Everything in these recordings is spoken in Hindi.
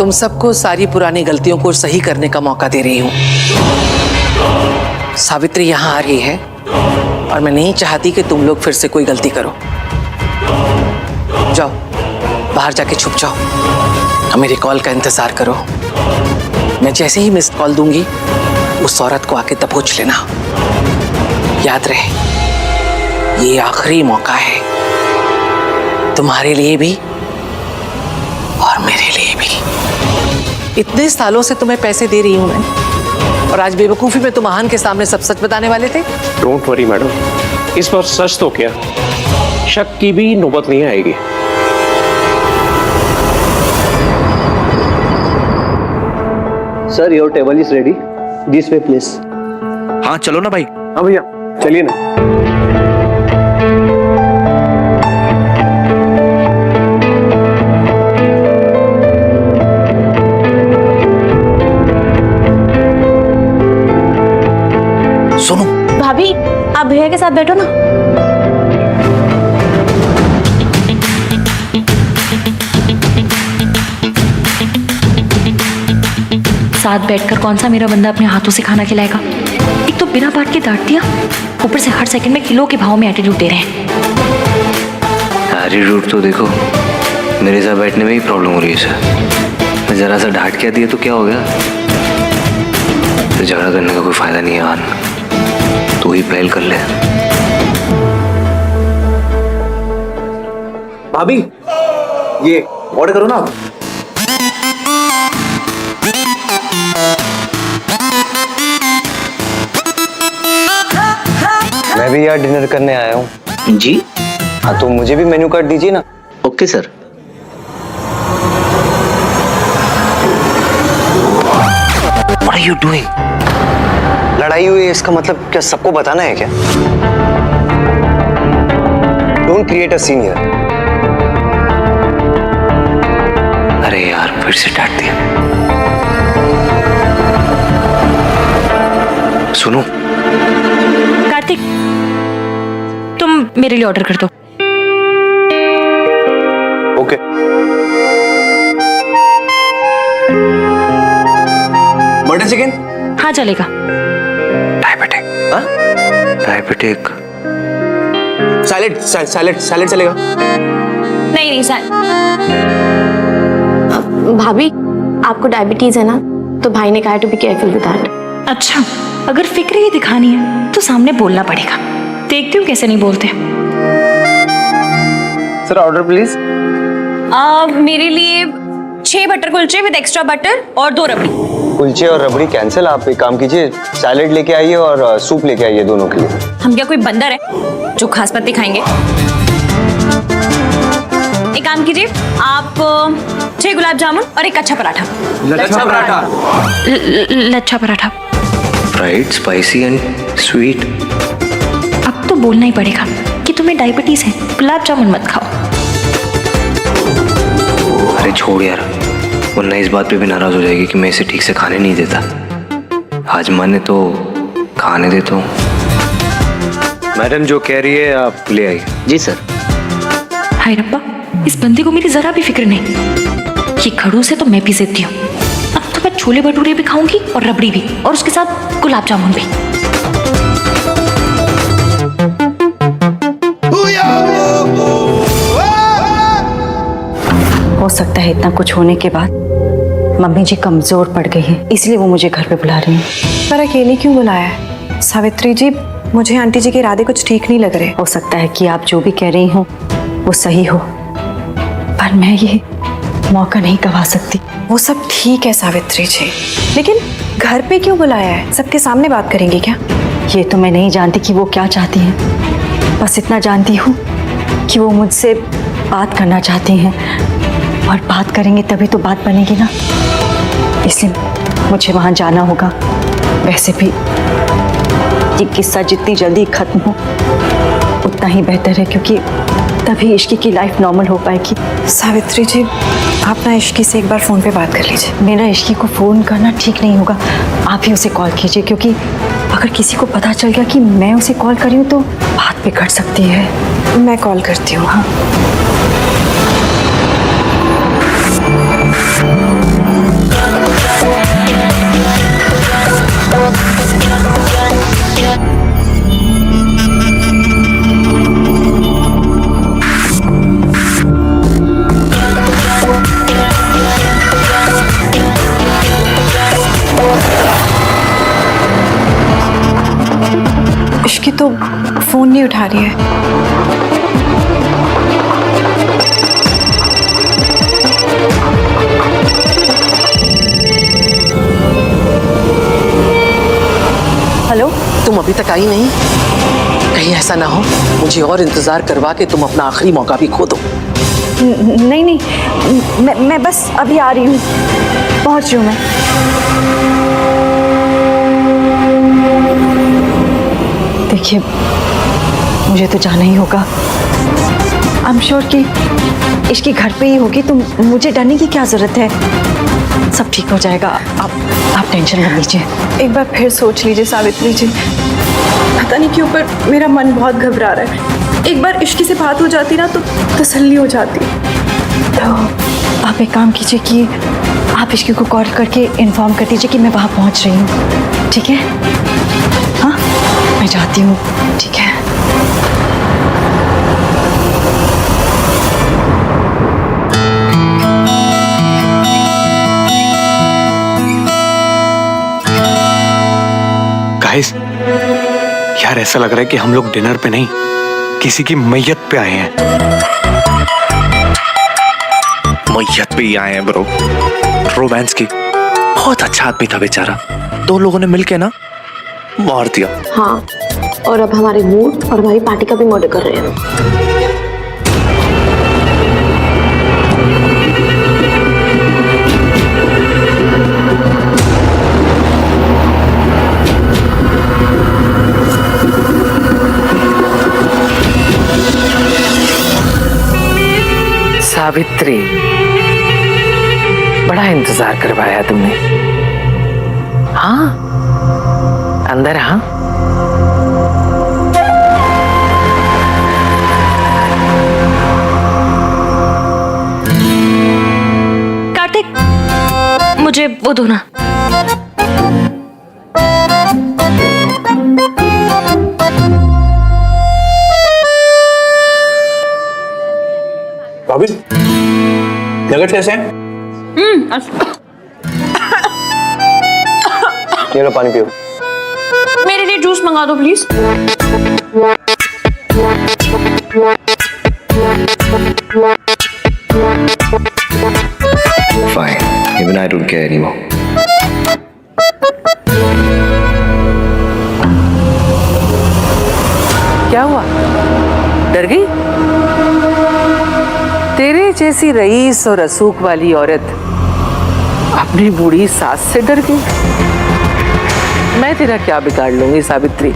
तुम सबको सारी पुरानी गलतियों को सही करने का मौका दे रही हूँ। सावित्री यहाँ आ रही है और मैं नहीं चाहती कि तुम लोग फिर से कोई गलती करो। जाओ बाहर जाके छुप जाओ और मेरी कॉल का इंतजार करो। मैं जैसे ही मिस्ड कॉल दूंगी उस औरत को आके दबोच लेना। याद रहे ये आखिरी मौका है, तुम्हारे लिए भी और मेरे लिए भी। इतने सालों से तुम्हें पैसे दे रही हूं मैं और आज बेवकूफी में तुम आहान के सामने सब सच बताने वाले थे। डोंट वरी मैडम, इस बार सच तो क्या शक की भी नौबत नहीं आएगी। Sir your table is ready, this way please. हाँ चलो ना भाई। हाँ भैया चलिए ना। सुनो भाभी, आप भैया के साथ बैठो ना। साथ बैठकर कौन सा मेरा बंदा अपने हाथों से खाना खिलाएगा। एक तो बिना बात के डांट दिया, ऊपर से हर सेकंड में किलो के भाव में एटीट्यूड दे रहे हैं। एटीट्यूड तो देखो, मेरे साथ बैठने में ही प्रॉब्लम हो रही है सर। मैं जरा सा डांट क्या दिया तो क्या हो गया? तो झगड़ा करने का कोई फायदा नहीं है आन, तू ही पहल कर ले। भाभी ये ऑर्डर करो ना आप। मैं भी यार डिनर करने आया हूँ। जी हाँ तो मुझे भी मेन्यू कार्ड दीजिए ना। Okay sir. What are you doing? लड़ाई हुई है इसका मतलब क्या सबको बताना है क्या? Don't create a scene here. अरे यार फिर से डांट दिया। सुनो कार्तिक, तुम मेरे लिए ऑर्डर कर दो। ओके। Butter chicken? हाँ चलेगा। डायबिटिक। हाँ? डायबिटिक। सैलेड सैलेड सैलेड चलेगा? नहीं नहीं सर। भाभी, आपको डायबिटीज है ना, तो भाई ने कहा to be careful with that. अच्छा, अगर फिक्र ही दिखानी है तो सामने बोलना पड़ेगा। देखती हूँ कैसे नहीं बोलते। Sir order please. मेरे लिए 6 butter kulche with extra butter और 2 रबड़ी। कुलचे और रबड़ी कैंसिल। आप एक काम कीजिए, सैलेड लेके आइए और सूप लेके आइए दोनों के लिए। हम क्या कोई बंदर है जो खास पत्ते खाएंगे? एक काम कीजिए, आप 6 गुलाब जामुन और एक अच्छा paratha. Lachha paratha. Lachha paratha. Fried, spicy and sweet. अब तो बोलना ही पड़ेगा कि तुम्हें डायबिटीज है, गुलाब जामुन मत खाओ। अरे छोड़ यार, वरना इस बात पे भी नाराज हो जाएगी कि मैं इसे ठीक से खाने नहीं देता। आज माने तो खाने देता हूँ। मैडम जो कह रही है आप ले आइए। जी सर। हाय रब्बा, इस बंदे को मेरी जरा भी फिक्र नहीं। ये खड़ूस है तो मैं भी जिद्दी हूँ। अब तो मैं छोले भटूरे भी खाऊंगी और रबड़ी भी, और उसके साथ गुलाब जामुन भी। हो सकता है इतना कुछ होने के बाद मम्मी जी कमजोर पड़ गई हैं, इसलिए वो मुझे घर पे बुला रही हैं। पर अकेले क्यों बुलाया है? सावित्री जी, मुझे आंटी जी के इरादे कुछ ठीक नहीं लग रहे। हो सकता है कि आप जो भी कह रही हो वो सही हो, पर मैं ये मौका नहीं गवा सकती। वो सब ठीक है सावित्री जी, लेकिन घर पे क्यों बुलाया है? सबके सामने बात करेंगे क्या? ये तो मैं नहीं जानती कि वो क्या चाहती हैं, बस इतना जानती हूँ कि वो मुझसे बात करना चाहती हैं, और बात करेंगे तभी तो बात बनेगी ना, इसलिए मुझे वहाँ जाना होगा। वैसे भी ये किस्सा जितनी जल्दी खत्म हो उतना ही बेहतर है, क्योंकि तभी इश्की की लाइफ नॉर्मल हो पाएगी। सावित्री जी, आप ना इश्की से एक बार फ़ोन पे बात कर लीजिए। मेरा इश्की को फ़ोन करना ठीक नहीं होगा, आप ही उसे कॉल कीजिए, क्योंकि अगर किसी को पता चल गया कि मैं उसे कॉल करी हूँ तो बात बिगड़ सकती है। मैं कॉल करती हूँ। हाँ चुकी तो फोन नहीं उठा रही है। हेलो। तुम अभी तक आई नहीं? कहीं ऐसा ना हो मुझे और इंतजार करवा के तुम अपना आखिरी मौका भी खो दो। नहीं नहीं, मैं बस अभी आ रही हूँ, पहुँच रही हूँ मैं। देखिए मुझे तो जाना ही होगा। आई एम श्योर कि इसकी घर पे ही होगी, तो मुझे डरने की क्या जरूरत है। सब ठीक हो जाएगा, आप टेंशन मत लीजिए। एक बार फिर सोच लीजिए सावित्री जी, पता नहीं क्यों पर मेरा मन बहुत घबरा रहा है। एक बार इश्की से बात हो जाती ना तो तसल्ली हो जाती। तो आप एक काम कीजिए कि आप इश्की को कॉल करके इन्फॉर्म कर दीजिए कि मैं वहाँ पहुँच रही हूँ, ठीक है? हाँ मैं जाती हूँ, ठीक है? गाइस, यार ऐसा लग रहा है कि हम लोग डिनर पे नहीं किसी की मैयत पे आए हैं। मैयत पे ही आए हैं ब्रो। रोमांस की बहुत अच्छा आदमी था बेचारा, दो लोगों ने मिलके ना मार दिया। हाँ, और अब हमारे मूड और हमारी पार्टी का भी मर्डर कर रहे हैं। सावित्री, बड़ा इंतजार करवाया तुमने। हाँ अंदर। हाँ कार्तिक, मुझे वो दो ना। भाभी नगेट्स कैसे हैं? ये लो पानी पियो। मेरे लिए जूस मंगा दो please. Fine, even I don't care anymore. क्या हुआ, डर गई? तेरे जैसी रईस और रसूख वाली औरत अपनी बूढ़ी सास से डर गई? मैं तेरा क्या बिगाड़ लूंगी सावित्री।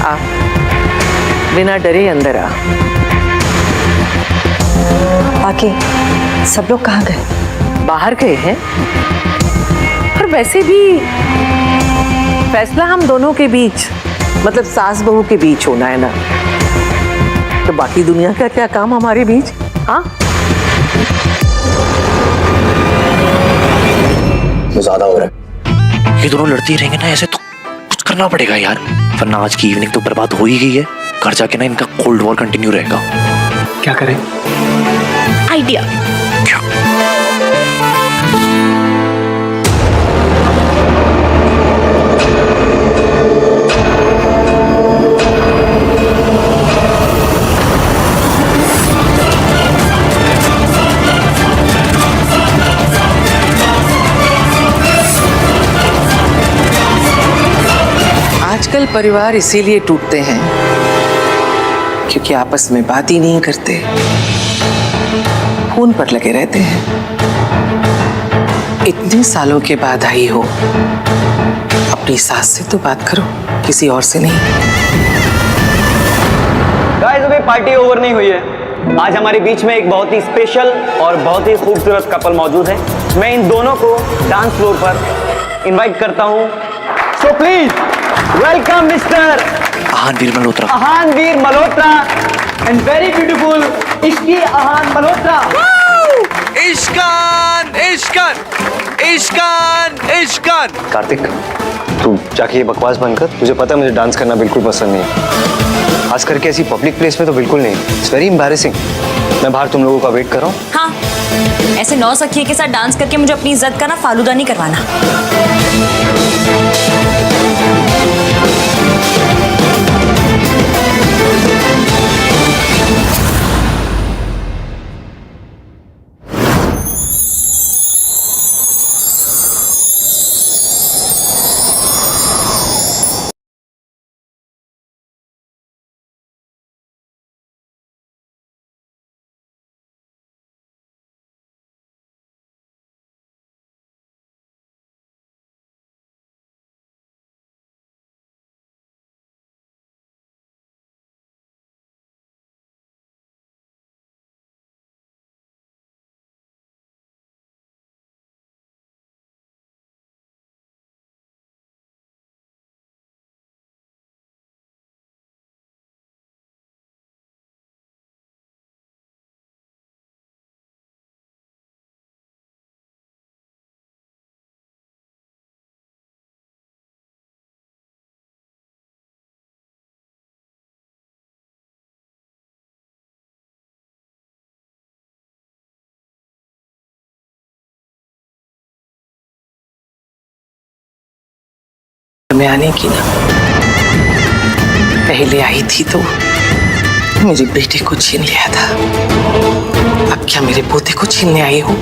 आ, बिना डरे अंदर आ। बाकी सब लोग कहाँ गए? बाहर गए हैं, और वैसे भी फैसला हम दोनों के बीच, मतलब सास बहू के बीच होना है ना, तो बाकी दुनिया का क्या काम हमारे बीच? हाँ ज्यादा हो रहा है। ये दोनों लड़ती रहेंगे ना ऐसे तो कुछ करना पड़ेगा यार, वरना आज की इवनिंग तो बर्बाद हो ही गई है। घर जाके ना इनका कोल्ड वॉर कंटिन्यू रहेगा। क्या करें? आइडिया। क्या? आजकल परिवार इसीलिए टूटते हैं क्योंकि आपस में बात ही नहीं करते, फोन पर लगे रहते हैं। इतने सालों के बाद आई हो, अपनी सास से तो बात करो, किसी और से नहीं। गाइस, अभी पार्टी ओवर नहीं हुई है। आज हमारे बीच में एक बहुत ही स्पेशल और बहुत ही खूबसूरत कपल मौजूद है। मैं इन दोनों को डांस फ्लोर पर इनवाइट करता हूं। So please welcome mister Aahanveer Malhotra. Aahanveer Malhotra and very beautiful Ishki Aahan Malhotra. Ishkaan Ishkaan Ishkaan Ishkaan. Kartik, तू जाके ये बकवास बंद कर। तुझे पता है मुझे डांस करना बिल्कुल पसंद नहीं है, खास करके ऐसी पब्लिक प्लेस में तो बिल्कुल नहीं। It's very embarrassing. मैं बाहर तुम लोगों का वेट कर रहा हूँ। हाँ, ऐसे नौसखिए के साथ डांस करके मुझे अपनी इज्जत का ना फालूदा नहीं करवाना। में आने की ना। पहले आई थी तो मेरे बेटे को छीन लिया था, अब क्या मेरे पोते को छीनने आई हो?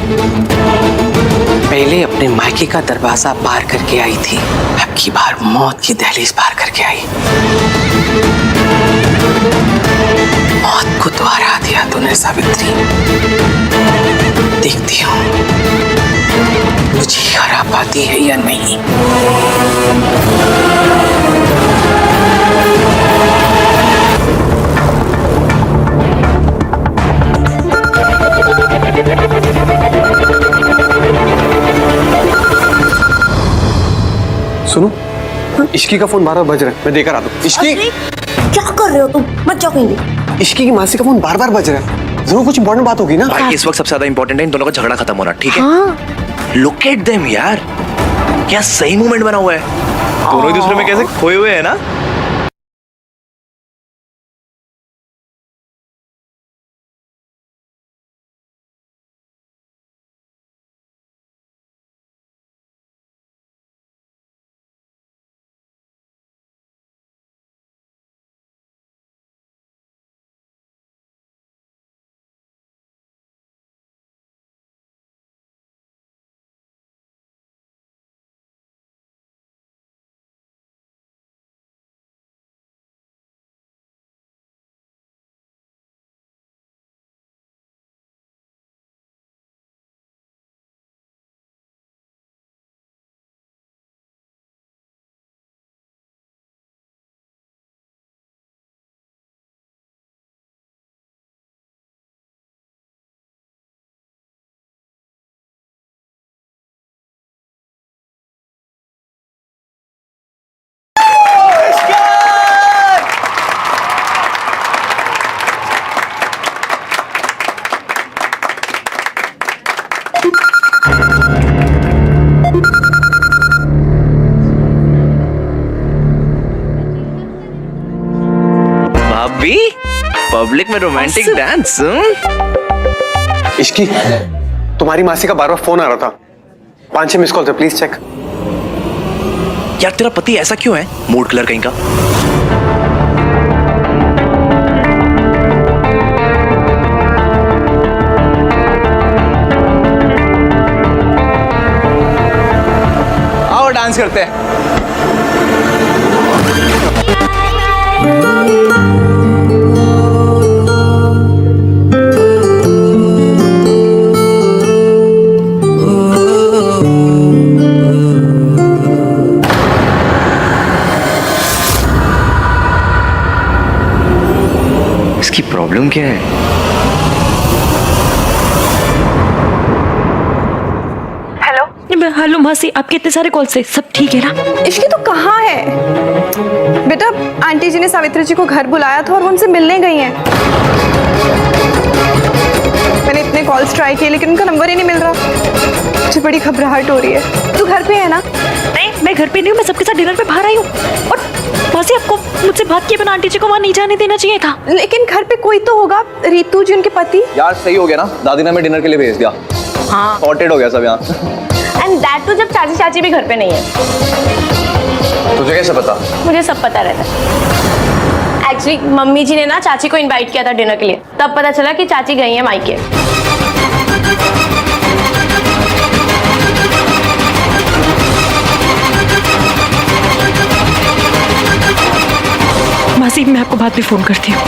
पहले अपने मायके का दरवाजा पार करके आई थी, अब की बार मौत की दहलीज पार करके आई। मौत को तो हरा दिया तूने सावित्री। देखती हूँ मुझे हरा पाती है या नहीं। सुनो, इश्की का फोन बार बार बज रहा है, मैं देकर आता हूँ। इश्की, क्या कर रहे हो तुम? मत जाओ कहीं। इश्की की मासी का फोन बार बार बज रहा है, जरूर कुछ इंपॉर्टेंट बात होगी ना। भाई इस वक्त सबसे ज्यादा इंपॉर्टेंट है इन दोनों का झगड़ा खत्म होना, ठीक है? हाँ। लुक एट देम यार, क्या सही मूवमेंट बना हुआ है। दोनों एक दूसरे में कैसे खोए हुए हैं ना। भाभी, पब्लिक में रोमांटिक डांस। इश्की, तुम्हारी मासी का बार बार फोन आ रहा था, 5-6 मिस कॉल थे, प्लीज चेक। यार तेरा पति ऐसा क्यों है, मूड किलर कहीं का? आओ डांस करते हैं। इसकी प्रॉब्लम क्या है? हेलो मासी, आपके इतने सारे कॉल से सब ठीक है ना? इश्की तो कहाँ है बेटा? आंटी जी ने सावित्री जी को घर बुलाया था और वो उनसे मिलने गई हैं। मैंने इतने कॉल्स ट्राई किए लेकिन उनका नंबर ही नहीं मिल रहा। मुझे बड़ी घबराहट हो रही है। तू घर पे है ना? नहीं, मैं घर पे नहीं हूँ, मैं सबके साथ डिनर पे बाहर आई हूँ। और मासी, आपको मुझसे बात किए बिना आंटी जी को वहाँ नहीं जाने देना चाहिए था। लेकिन घर पे कोई तो होगा, रीतू जी उनके पति। यार सही हो गया ना, दादी ने हमें डिनर के लिए भेज दिया। हाँ, सॉर्टेड हो गया सब यहाँ। एंड दैट टू जब चाची चाची भी घर पे नहीं है। तुझे कैसे पता? मुझे सब पता रहता है। एक्चुअली मम्मी जी ने ना चाची को इनवाइट किया था डिनर के लिए, तब पता चला कि चाची गई है मायके। मासी, मैं आपको बाद में फोन करती हूँ।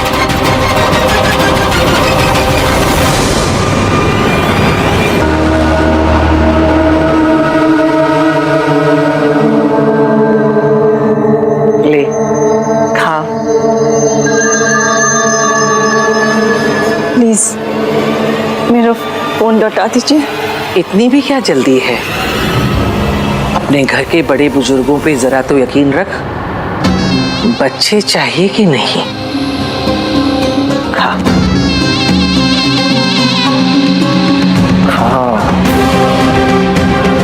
ले खा। प्लीज मेरा फोन लौटा दीजिए। इतनी भी क्या जल्दी है? अपने घर के बड़े बुजुर्गों पे जरा तो यकीन रख। बच्चे चाहिए कि नहीं? खा।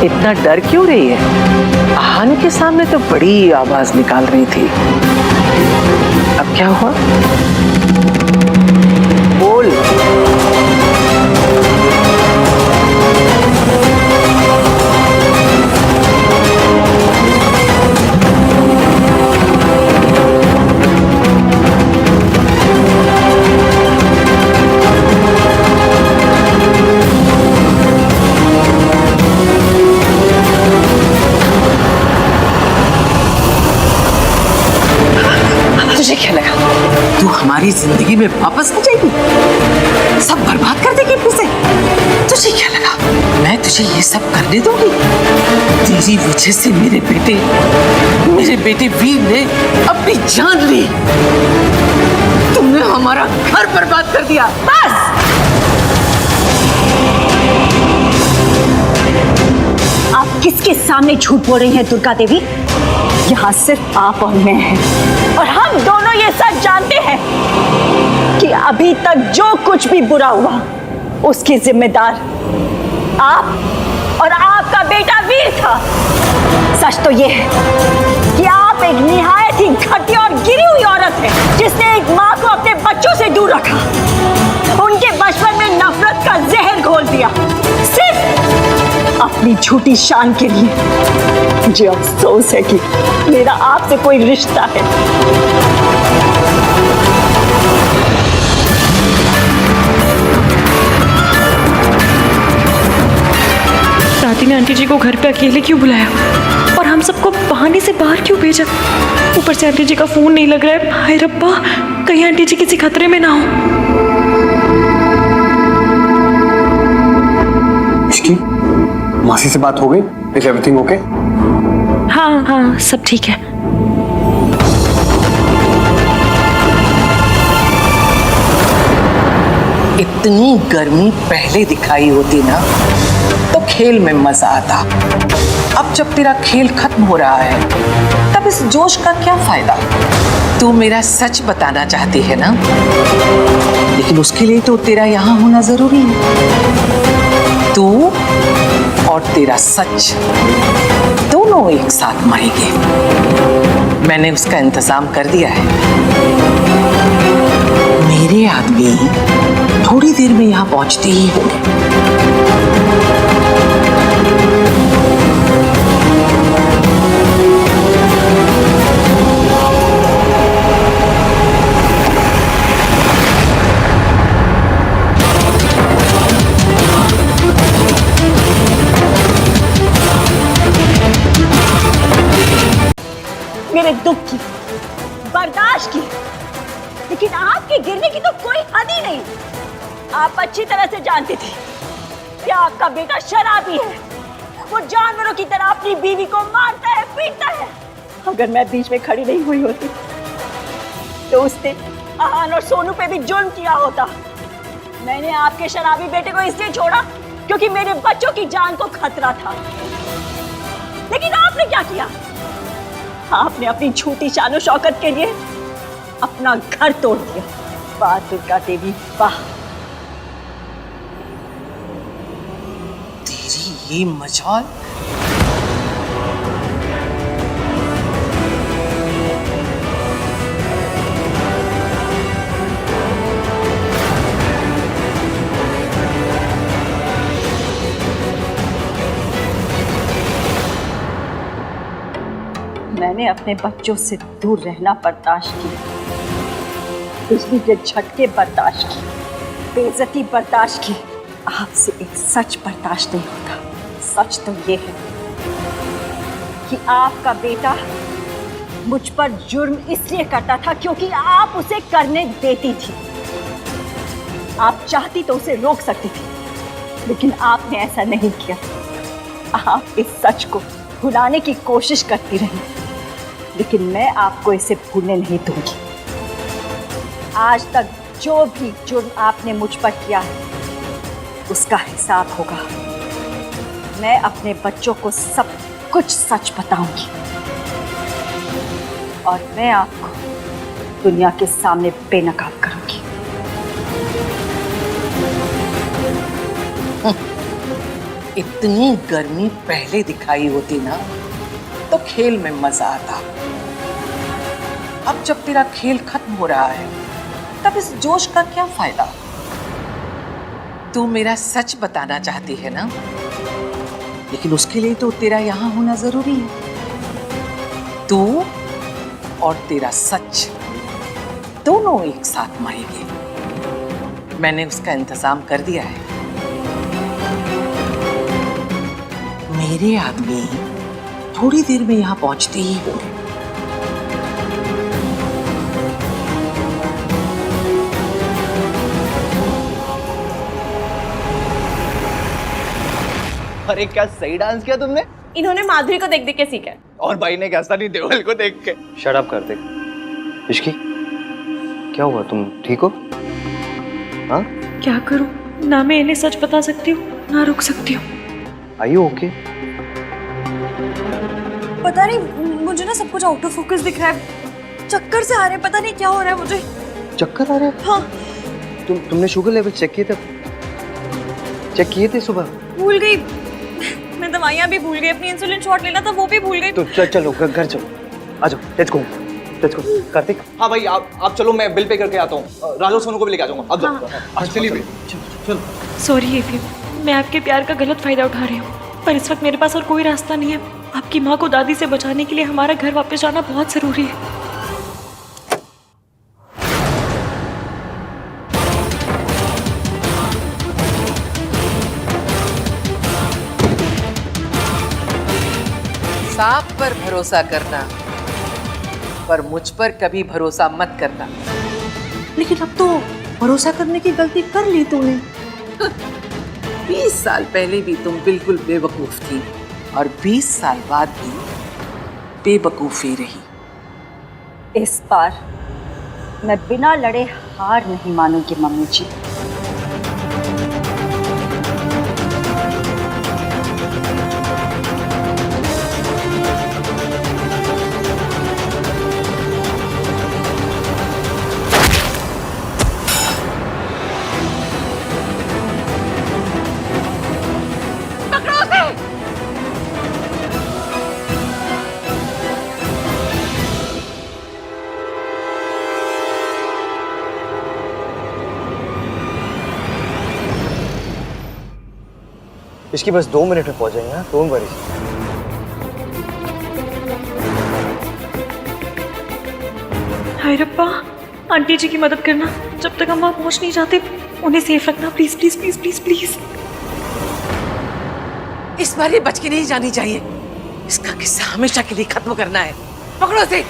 इतना डर क्यों रही है? आहन के सामने तो बड़ी आवाज निकाल रही थी। अब क्या हुआ? बोल। तू हमारी जिंदगी में वापस आ जाएगी, सब बर्बाद कर देगी फिर से। तुझे क्या लगा मैं तुझे ये सब करने दूंगी? तेरी वजह से मेरे बेटे वीर ने अपनी जान ली। तुमने हमारा घर बर्बाद कर दिया। बस आप किसके सामने झूठ बोल रही हैं दुर्गा देवी? यहाँ सिर्फ आप और मैं हैं, और हम दोनों ये सच जानते हैं कि अभी तक जो कुछ भी बुरा हुआ उसकी जिम्मेदार आप और आपका बेटा वीर था। सच तो ये है कि आप एक निहायत ही घटिया और गिरी हुई औरत है जिसने एक माँ को अपने बच्चों से दूर रखा, उनके बचपन में नफरत का जहर घोल दिया, सिर्फ अपनी झूठी शान के लिए। मुझे अफसोस है कि मेरा आपसे कोई रिश्ता है। दादी ने आंटी जी को घर पे अकेले क्यों बुलाया और हम सबको बहाने से बाहर क्यों भेजा? ऊपर से आंटी जी का फोन नहीं लग रहा है। हाय रब्बा, कहीं आंटी जी किसी खतरे में ना हो। इश्की, मासी से बात हो गई? Is everything okay? हाँ हाँ, सब ठीक है। इतनी गर्मी पहले दिखाई होती ना तो खेल में मजा आता। अब जब तेरा खेल खत्म हो रहा है तब इस जोश का क्या फायदा? तू मेरा सच बताना चाहती है ना, लेकिन उसके लिए तो तेरा यहाँ होना जरूरी है। तू और तेरा सच दोनों एक साथ मरेंगे। मैंने उसका इंतजाम कर दिया है। मेरे आदमी थोड़ी देर में यहाँ पहुंचते ही होंगे। मेरे दुख की, बर्दाश्त की, लेकिन आपके गिरने की तो कोई हद ही नहीं। आप अच्छी तरह से जानती थी कि आपका बेटा शराबी है। वो जानवरों की तरह अपनी बीवी को मारता है, पीटता है। अगर मैं बीच में खड़ी नहीं हुई होती तो उसने आहान और सोनू पे भी जुल्म किया होता। मैंने आपके शराबी बेटे को इसलिए छोड़ा क्योंकि मेरे बच्चों की जान को खतरा था। लेकिन आपने क्या किया? आपने अपनी झूठी शान और शौकत के लिए अपना घर तोड़ दिया। वाह दुर्गा देवी, वाह। तेरी ये मजाल। मैंने अपने बच्चों से दूर रहना बर्दाश्त किया, बिजली के झटके बर्दाश्त किए, बेइज्जती बर्दाश्त की। आपसे एक सच बर्दाश्त नहीं होता। सच तो ये है कि आपका बेटा मुझ पर जुर्म इसलिए करता था क्योंकि आप उसे करने देती थी। आप चाहती तो उसे रोक सकती थी, लेकिन आपने ऐसा नहीं किया। आप इस सच को भुलाने की कोशिश करती रही, लेकिन मैं आपको इसे भूलने नहीं दूंगी। आज तक जो भी जुर्म आपने मुझ पर किया है उसका हिसाब होगा। मैं अपने बच्चों को सब कुछ सच बताऊंगी और मैं आपको दुनिया के सामने बेनकाब करूंगी। इतनी गर्मी पहले दिखाई होती ना तो खेल में मजा आता। अब जब तेरा खेल खत्म हो रहा है तब इस जोश का क्या फायदा? तू मेरा सच बताना चाहती है ना, लेकिन उसके लिए तो तेरा यहाँ होना जरूरी है। तू और तेरा सच दोनों एक साथ मरेंगे। मैंने उसका इंतजाम कर दिया है। मेरे आदमी थोड़ी देर में यहाँ पहुंचते ही होंगे। अरे क्या सही डांस किया तुमने। इन्होंने माधुरी को देख देख के सीखा है। और भाई ने कैसा नहीं देवल को देख के। शट अप कर दे। इश्की क्या हुआ, तुम ठीक हो? हाँ, क्या करूं? ना मैं इन्हें सच बता सकती हूँ ना रुक सकती हूँ। Are you okay? पता नहीं, मुझे ना सब कुछ आउट ऑफ फोकस दिख रहा है, चक्कर से आ रहे हैं, पता नहीं क्या हो रहा है मुझे। चक्कर आ रहे हैं? हाँ। तुमने शुगर लेवल चेक किए थे सुबह? भूल गई, मैं दवाइयाँ भी भूल गई, अपनी इंसुलिन शॉट लेना था वो भी भूल गई। तो चलो घर चलो, आ जाओ, लेट्स गो। कार्तिक। हाँ भाई आप चलो, मैं बिल पे करके आता हूँ। राजू सोनू को भी लेके आ जाऊंगा। अब जाओ। चलिए चलो। सॉरी एफियम, मैं आपके प्यार का गलत फायदा उठा रही हूँ, पर इस वक्त मेरे पास और कोई रास्ता नहीं है। आपकी माँ को दादी से बचाने के लिए हमारा घर वापस जाना बहुत जरूरी है। सांप पर भरोसा करना, पर मुझ पर कभी भरोसा मत करना। लेकिन अब तो भरोसा करने की गलती कर ली तूने। 20 साल पहले भी तुम बिल्कुल बेवकूफ थी और 20 साल बाद भी बेवकूफी रही। इस बार मैं बिना लड़े हार नहीं मानूंगी मम्मी जी। इसकी बस 2 मिनट में पहुंच जाएंगे। Don't worry. हाय रब्बा, आंटी जी की मदद करना, जब तक हम वहाँ पहुँच नहीं जाते उन्हें सेफ रखना, please please please please please. इस बार ये बच के नहीं जानी चाहिए। इसका किस्सा हमेशा के लिए खत्म करना है। पकड़ो इसे।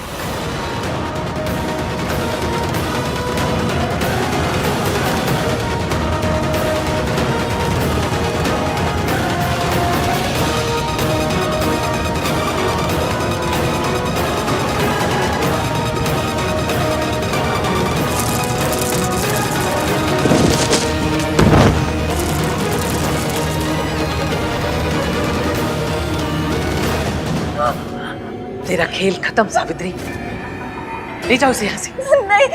तेरा खेल खत्म सावित्री, ले जाओ इसे यहाँ से। नहीं।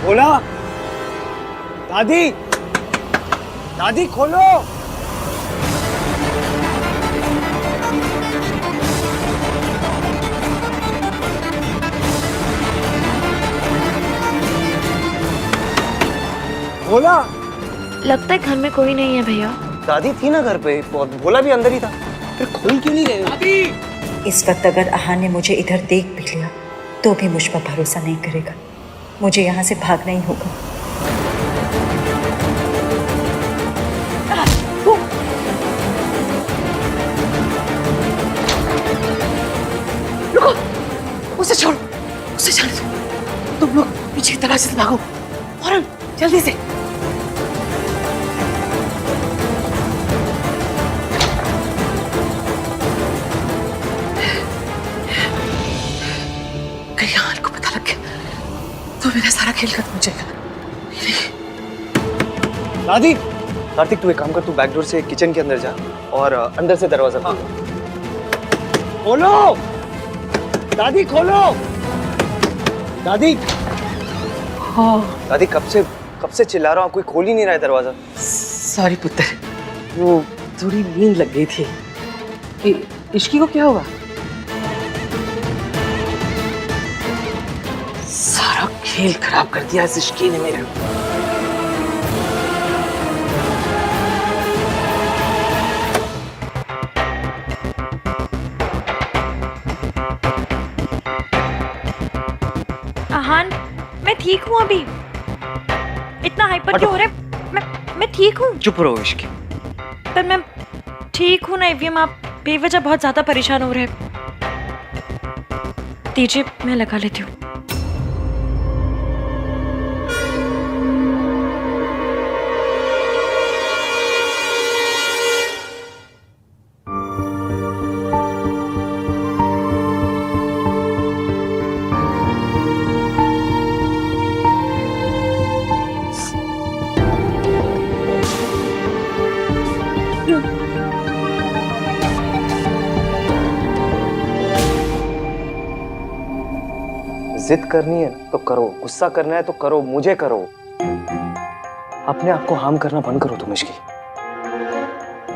बोला दादी, दादी खोलो। बोला लगता है घर में कोई नहीं है भैया। दादी थी ना घर पे, भोला भी अंदर ही था, फिर खोल क्यों नहीं रहे? दादी इस वक्त अगर आहा ने मुझे इधर देख भी लिया तो भी मुझ पर भरोसा नहीं करेगा। मुझे यहाँ से भागना ही होगा। रुको, उसे छोड़ो, उसे छोड़ दो। तुम लोग पीछे दरवाजे से भागो, फौरन जल्दी से। कहीं हाल को पता लग गया तो मेरा सारा खेल खत्म हो जाएगा। दादी, कार्तिक तू एक काम कर, तू बैक डोर से किचन के अंदर जा और अंदर से दरवाजा खोलो। दादी खोलो। दादी। हाँ दादी कब से चिल्ला रहा हूँ, कोई खोल ही नहीं रहा है दरवाजा। सॉरी पुत्र, वो थोड़ी नींद लग गई थी। इश्की को क्या हुआ? सारा खेल खराब कर दिया इस इश्की ने मेरा। आहान, मैं ठीक हूँ अभी। इतना हाइपर क्यों हो रहा है? मैं ठीक हूँ। चुप रहो इश्की। पर मैं ठीक हूँ ना एवीएम, आप बेवजह बहुत ज्यादा परेशान हो रहे हैं। दीजिए, मैं लगा लेती हूँ। जिद करनी है तो करो, गुस्सा करना है तो करो, मुझे करो। अपने आप को हार्म करना बंद करो तुम। इसकी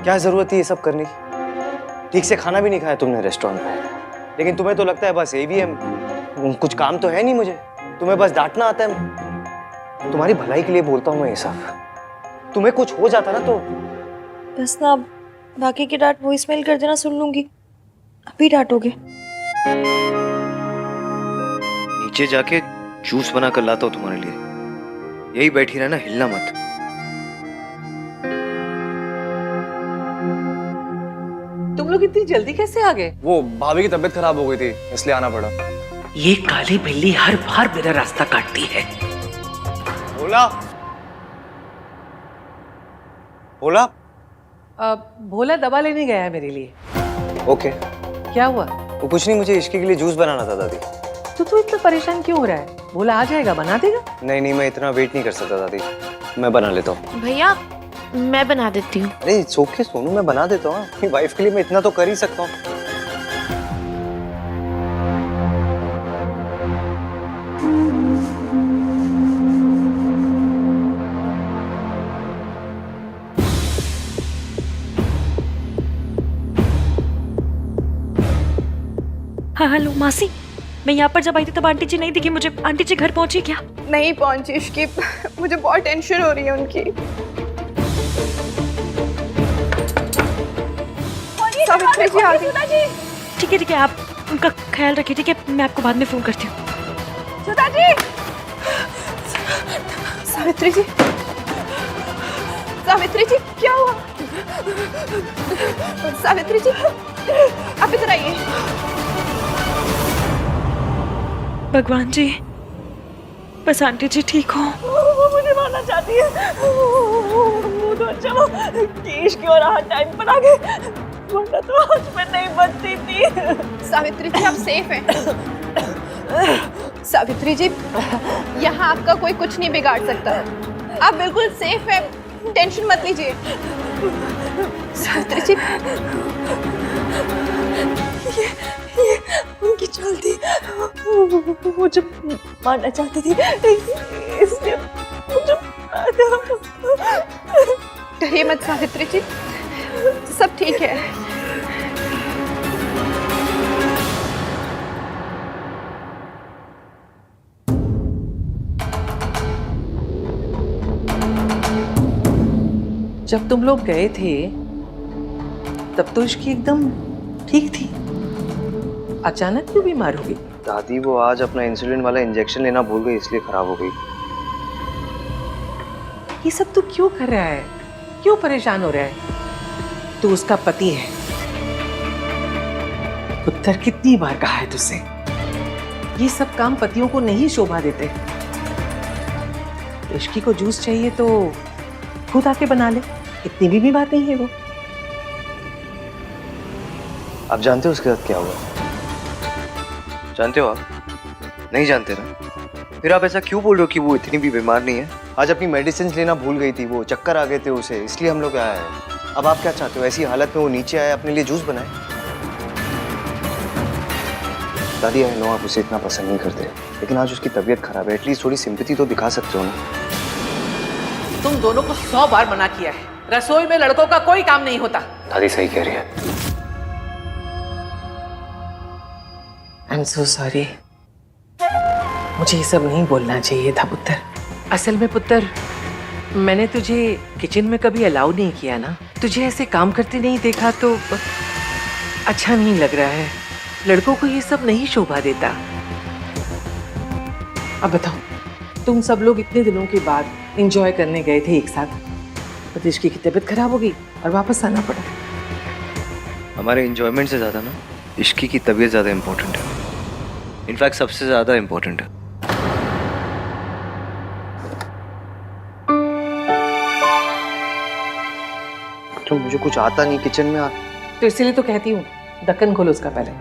क्या जरूरत है ये सब करने की? ठीक से खाना भी नहीं खाया तुमने रेस्टोरेंट में, लेकिन तुम्हें तो लगता है बस ये भी है, कुछ काम तो है नहीं मुझे, तुम्हें बस डांटना आता है। तुम्हारी भलाई के लिए बोलता हूँ मैं ये सब। तुम्हें कुछ हो जाता ना तो बस ना, अब बाकी की डांट वॉइस मेल कर देना, सुन लूंगी। अभी डांटोगे? नीचे जाके जूस बना कर लाता हूँ तुम्हारे लिए। यही बैठी रहना, हिलना मत। तुम लोग इतनी जल्दी कैसे आ गए? वो भाभी की तबीयत खराब हो गई थी, इसलिए आना पड़ा। ये काली बिल्ली हर बार मेरा रास्ता काटती है। भोला, भोला। भोला दवा लेने गया है मेरे लिए। ओके। क्या हुआ? वो कुछ नहीं, मुझे इश्की के लिए जूस बनाना था दादी। तो तू इतना परेशान क्यों हो रहा है? भोला आ जाएगा, बना देगा। नहीं नहीं, मैं इतना वेट नहीं कर सकता दादी, मैं बना लेता हूँ। भैया मैं बना देती हूँ। अरे इट्स ओके सोनू, मैं बना देता हूँ। अपनी वाइफ के लिए मैं इतना तो कर ही सकता हूँ। हाँ हेलो मासी, मैं यहाँ पर जब आई थी तब आंटी जी नहीं दिखी मुझे। आंटी जी घर पहुंची क्या? नहीं पहुंची इश्की, मुझे बहुत टेंशन हो रही है उनकी। सावित्री जी आ गई। ठीक है, आप उनका ख्याल रखिए, ठीक है? मैं आपको बाद में फोन करती हूँ। सुधा जी, सावित्री जी, सावित्री जी क्या हुआ? सावित्री जी आप इधर आइए। भगवान जी, बस आंटी जी ठीक हो। वो मुझे मारना चाहती है। वो तो अच्छा वो केश की और हर टाइम पर आ गए, वरना तो आज मैं नहीं बचती थी। सावित्री जी आप सेफ हैं। सावित्री जी, यहाँ आपका कोई कुछ नहीं बिगाड़ सकता, आप बिल्कुल सेफ हैं, टेंशन मत लीजिए। सावित्री जी, ये उनकी चाल थी, वो जब मारना चाहती थी इसलिए मुझे। डरिए मत सावित्री जी, सब ठीक है। जब तुम लोग गए थे तब तो इसकी एकदम ठीक थी, अचानक क्यों बीमार हो गई? दादी वो आज अपना इंसुलिन वाला इंजेक्शन लेना भूल गई, इसलिए खराब हो गई। ये सब तू क्यों कर रहा है? क्यों परेशान हो रहा है? तू उसका पति है। पुत्र, कितनी बार कहा है तुझसे, ये सब काम पतियों को नहीं शोभा देते। इश्की को जूस चाहिए तो खुद आके बना ले, इतनी भी बात नहीं है वो। आप जानते हो उसके साथ क्या हुआ? जानते हो आप? नहीं जानते ना? फिर आप ऐसा क्यों बोल रहे हो कि वो इतनी भी बीमार नहीं है? आज अपनी मेडिसिन लेना भूल गई थी, वो चक्कर आ गए थे उसे, इसलिए हम लोग आए हैं। अब आप क्या चाहते हो? ऐसी हालत में वो नीचे आए, अपने लिए जूस बनाए? दादी आई नो आप उसे इतना पसंद नहीं करते, लेकिन आज उसकी तबीयत खराब है, एटलीस्ट थोड़ी सिंपैथी तो दिखा सकते हो ना। तुम दोनों को 100 बार मना किया है, रसोई में लड़कों का कोई काम नहीं होता। दादी सही कह रही है। आई एम सो सॉरी, मुझे ये सब नहीं बोलना चाहिए था पुत्र। असल में पुत्र, मैंने तुझे किचन में कभी अलाउ नहीं किया ना, तुझे ऐसे काम करते नहीं देखा तो अच्छा नहीं लग रहा है। लड़कों को ये सब नहीं शोभा देता। अब बताओ, तुम सब लोग इतने दिनों के बाद एंजॉय करने गए थे एक साथ, पर इश्की की तबीयत खराब हो गई और वापस आना पड़ा। हमारे एंजॉयमेंट से ज्यादा ना इश्की की तबीयत ज्यादा इंपॉर्टेंट है। इनफैक्ट सबसे ज्यादा इंपॉर्टेंट है। तो मुझे कुछ आता नहीं किचन में तो इसीलिए तो कहती हूँ ढक्कन खोलो उसका पहले।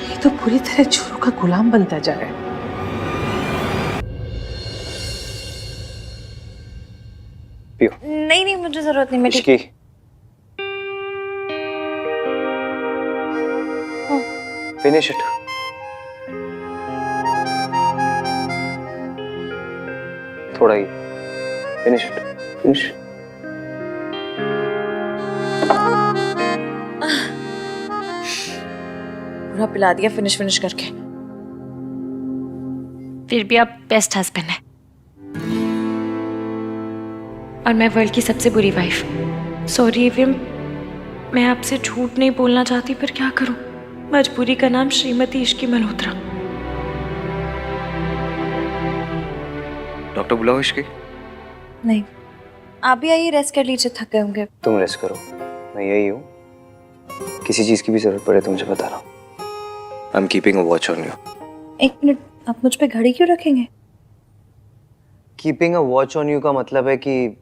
ये तो पूरी तरह चोरों का गुलाम बनता जा रहा है। नहीं नहीं मुझे जरूरत नहीं, मैं ठीक। Ishki finish it. थोड़ा ही फिनिश इट, फिनिश। पूरा पिला दिया फिनिश फिनिश करके। फिर भी आप बेस्ट हस्बैंड है और मैं वर्ल्ड की सबसे बुरी वाइफ। सॉरी विम, मैं आपसे झूठ नहीं बोलना चाहती पर क्या करूं, मजबूरी का नाम श्रीमती इश्की मल्होत्रा। डॉक्टर बुलाओ इश्की। नहीं, आप भी आइए, रेस्ट कर लीजिए, थके होंगे। तुम रेस्ट करो, मैं यही हूँ। किसी चीज की भी जरूरत पड़े तो मुझे बता रहा। I am keeping a watch on you. एक मिनट, आप मुझ पे घड़ी क्यों रखेंगे? Keeping a watch on you का मतलब है कि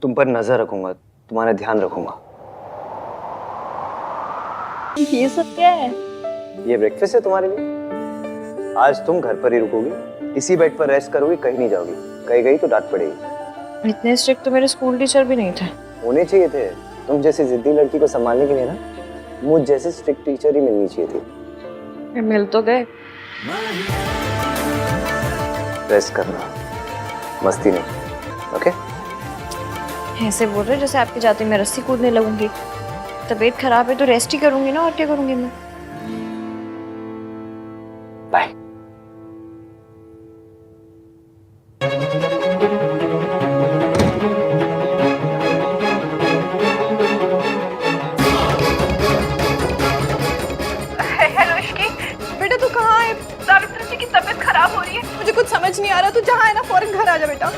तुम पर नजर रखूंगा, तुम्हारा ध्यान रखूंगा। ये सब क्या है? ये ब्रेकफास्ट है तुम्हारे लिए। आज तुम घर पर ही रुकोगी, इसी बेड पर रेस्ट करोगी, कहीं नहीं जाओगी। कहीं गई तो डांट पड़ेगी। इतने स्ट्रिक्ट तो मेरे स्कूल टीचर भी नहीं थे। होने चाहिए थे। तुम जैसी जिद्दी लड़की को संभालने के लिए ना मुझ जैसे स्ट्रिक्ट टीचर ही मिलनी चाहिए थी। मिल तो गए। रेस्ट करना, मस्ती नहीं, ओके? ऐसे बोल रहे जैसे आपके जाते मैं रस्सी कूदने लगूंगी। तबीयत खराब है तो रेस्ट ही करूंगी ना, और क्या करूंगी मैं? बाय। हेलो इश्की, बेटा तू कहाँ है? सावित्री जी की तबीयत खराब हो रही है, मुझे कुछ समझ नहीं आ रहा। तू जहाँ है ना फौरन घर आ जा बेटा।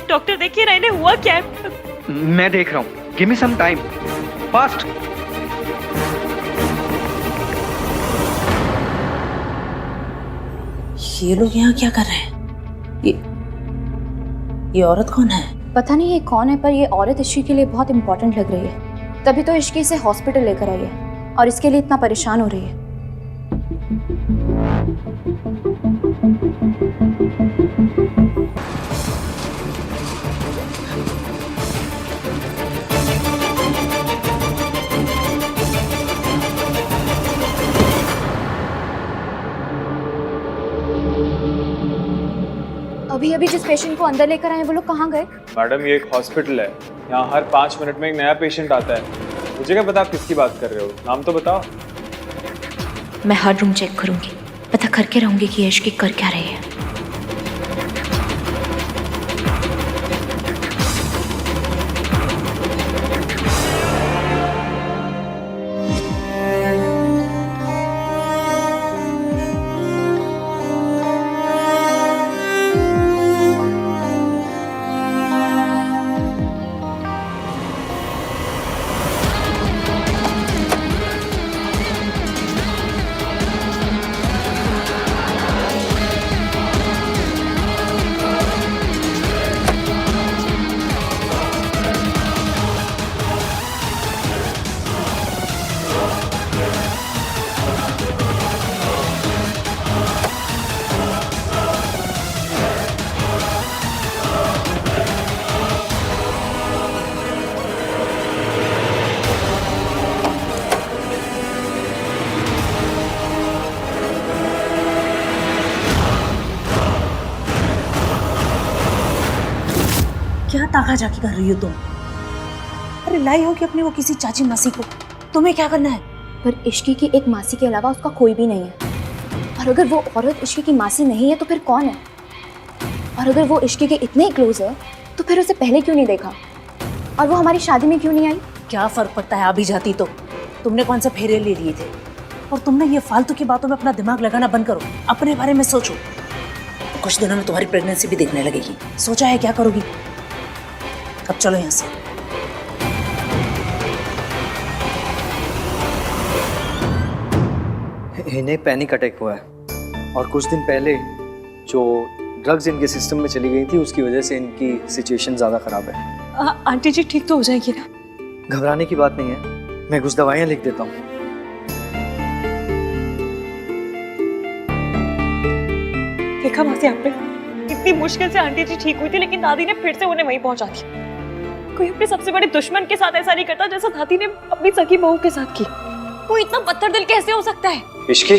डॉक्टर देखिए ना, इन्हें हुआ क्या है? मैं देख रहा हूँ, give me some time, fast. ये लोग यहाँ क्या कर रहे हैं? ये औरत कौन है? पता नहीं ये कौन है, पर ये औरत इश्की के लिए बहुत इंपॉर्टेंट लग रही है। तभी तो इश्की से हॉस्पिटल लेकर आई है और इसके लिए इतना परेशान हो रही है। अभी अभी जिस पेशेंट को अंदर लेकर आए वो लोग कहाँ गए? मैडम ये एक हॉस्पिटल है, यहाँ हर 5 मिनट में एक नया पेशेंट आता है। मुझे क्या पता आप किसकी बात कर रहे हो, नाम तो बताओ। मैं हर रूम चेक करूंगी, पता करके रहूंगी कि इश्की कर क्या रही है। क्या ताका जाकी कर रही हो तुम? अरे लाई हो कि अपनी वो किसी चाची मासी को, तुम्हें क्या करना है? पर इश्की की एक मासी के अलावा उसका कोई भी नहीं है। और अगर वो औरत इश्की की मासी नहीं है तो फिर कौन है? और अगर वो इश्की के इतने क्लोज है तो फिर उसे पहले क्यों नहीं देखा? और वो हमारी शादी में क्यों नहीं आई? क्या फर्क पड़ता है, आ भी जाती तो। तुमने कौन से फेरे ले लिए थे? और तुमने ये फालतू की बातों में अपना दिमाग लगाना बंद करो, अपने बारे में सोचो। कुछ दिनों में तुम्हारी प्रेगनेंसी भी दिखने लगेगी। सोचा है क्या करोगी? अब चलो यहाँ से। इन्हें पैनिक अटैक हुआ है और कुछ दिन पहले जो ड्रग्स इनके सिस्टम में चली गई थी उसकी वजह से इनकी सिचुएशन ज़्यादा ख़राब है। आंटी जी ठीक तो हो जाएगी ना? घबराने की बात नहीं है, मैं कुछ दवाइयाँ लिख देता हूँ। देखा मासी आपने, इतनी मुश्किल से आंटी जी ठीक हुई थी लेकिन दादी ने फिर से उन्हें वहीं पहुंचा दिया। कोई अपने सबसे बड़े दुश्मन के साथ ऐसा नहीं करता जैसा दादी ने अपनी सगी बहू के साथ की। वो इतना पत्थर दिल कैसे हो सकता है? इश्की,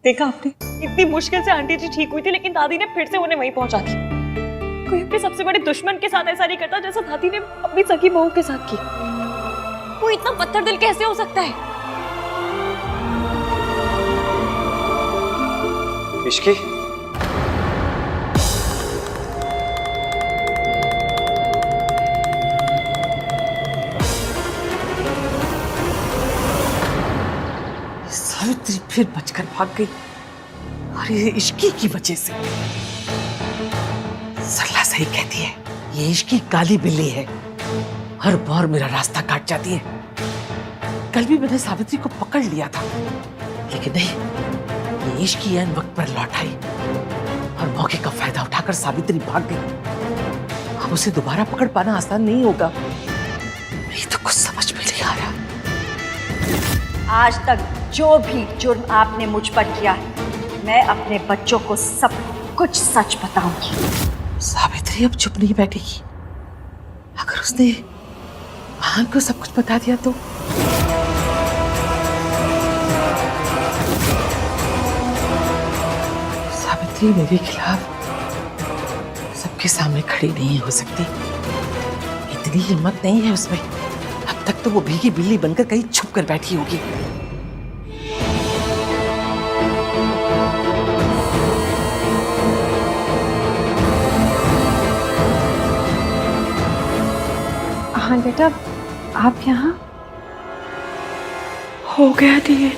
देखा आपने, इतनी मुश्किल से आंटी जी ठीक हुई थी लेकिन दादी ने फिर से उन्हें वहीं पहुंचा दिया। कोई अपने सबसे बड़े दुश्मन के साथ ऐसा नहीं करता जैसा दादी ने अपनी सगी बहू के साथ की। वो इतना पत्थर दिल कैसे हो सकता है? इश्की, सावित्री फिर बचकर भाग गई और ये इश्की की वजह से। सरला सही कहती है, ये इश्की काली बिल्ली है, हर बार मेरा रास्ता काट जाती है। कल भी मैंने सावित्री को पकड़ लिया था लेकिन नहीं, ये इश्की ऐन वक्त पर लौट आई और मौके का फायदा उठाकर सावित्री भाग गई। अब उसे दोबारा पकड़ पाना आसान नहीं होगा। नहीं तो कुछ समझ में नहीं आ रहा। आज तक जो भी जुर्म आपने मुझ पर किया है, मैं अपने बच्चों को सब कुछ सच बताऊंगी। सावित्री अब चुप नहीं बैठेगी। अगर उसने महान को सब कुछ बता दिया तो सावित्री मेरे खिलाफ सबके सामने खड़ी नहीं हो सकती। इतनी हिम्मत नहीं है उसमें। अब तक तो वो भीगी बिल्ली बनकर कहीं छुप कर बैठी होगी। हाँ बेटा, आप यहाँ? हो गया दिए।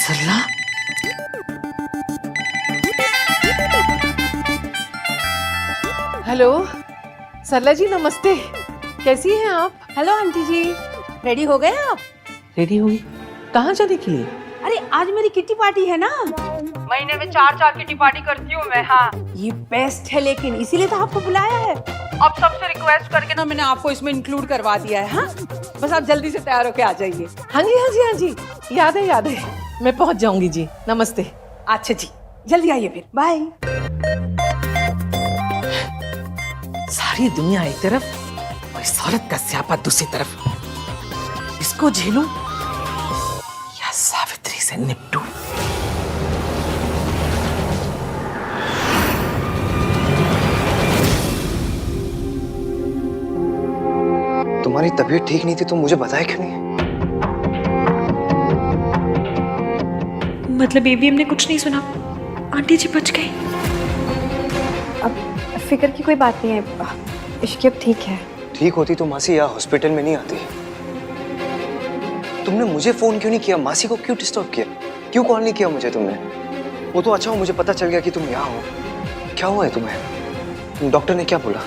सरला, हेलो सरला जी, नमस्ते। कैसी हैं आप? हेलो आंटी जी, रेडी हो गए आप? रेडी हुई? कहाँ जाने के लिए? अरे आज मेरी किट्टी पार्टी है ना। महीने में 4 किटी पार्टी करती हूँ मैं। हाँ, ये बेस्ट है, लेकिन इसीलिए तो आपको बुलाया है। अब सबसे रिक्वेस्ट करके ना मैंने आपको इसमें इंक्लूड करवा दिया है। हाँ, बस आप जल्दी से तैयार होके आ जाइए। हाँ जी हाँ जी हाँ जी, याद है याद है, मैं पहुंच जाऊंगी जी। नमस्ते। अच्छा जी, जल्दी आइए फिर। बाय। सारी दुनिया एक तरफ और इस औरत का स्यापा दूसरी तरफ। इसको झेलूं या सावित्री से निपटूं? तुम्हारी तबीयत ठीक नहीं थी तो मुझे बताया क्यों नहीं? मतलब एवीएम ने कुछ नहीं सुना, आंटी जी बच गई। अब फिक्र की कोई बात नहीं है, इश्की अब ठीक है। ठीक होती तो मासी यहाँ हॉस्पिटल में नहीं आती। तुमने मुझे फोन क्यों नहीं किया? मासी को क्यों डिस्टर्ब किया? क्यों कॉल नहीं किया मुझे तुमने? वो तो अच्छा हो मुझे पता चल गया कि तुम यहाँ हो। क्या हुआ है तुम्हें? डॉक्टर ने क्या बोला?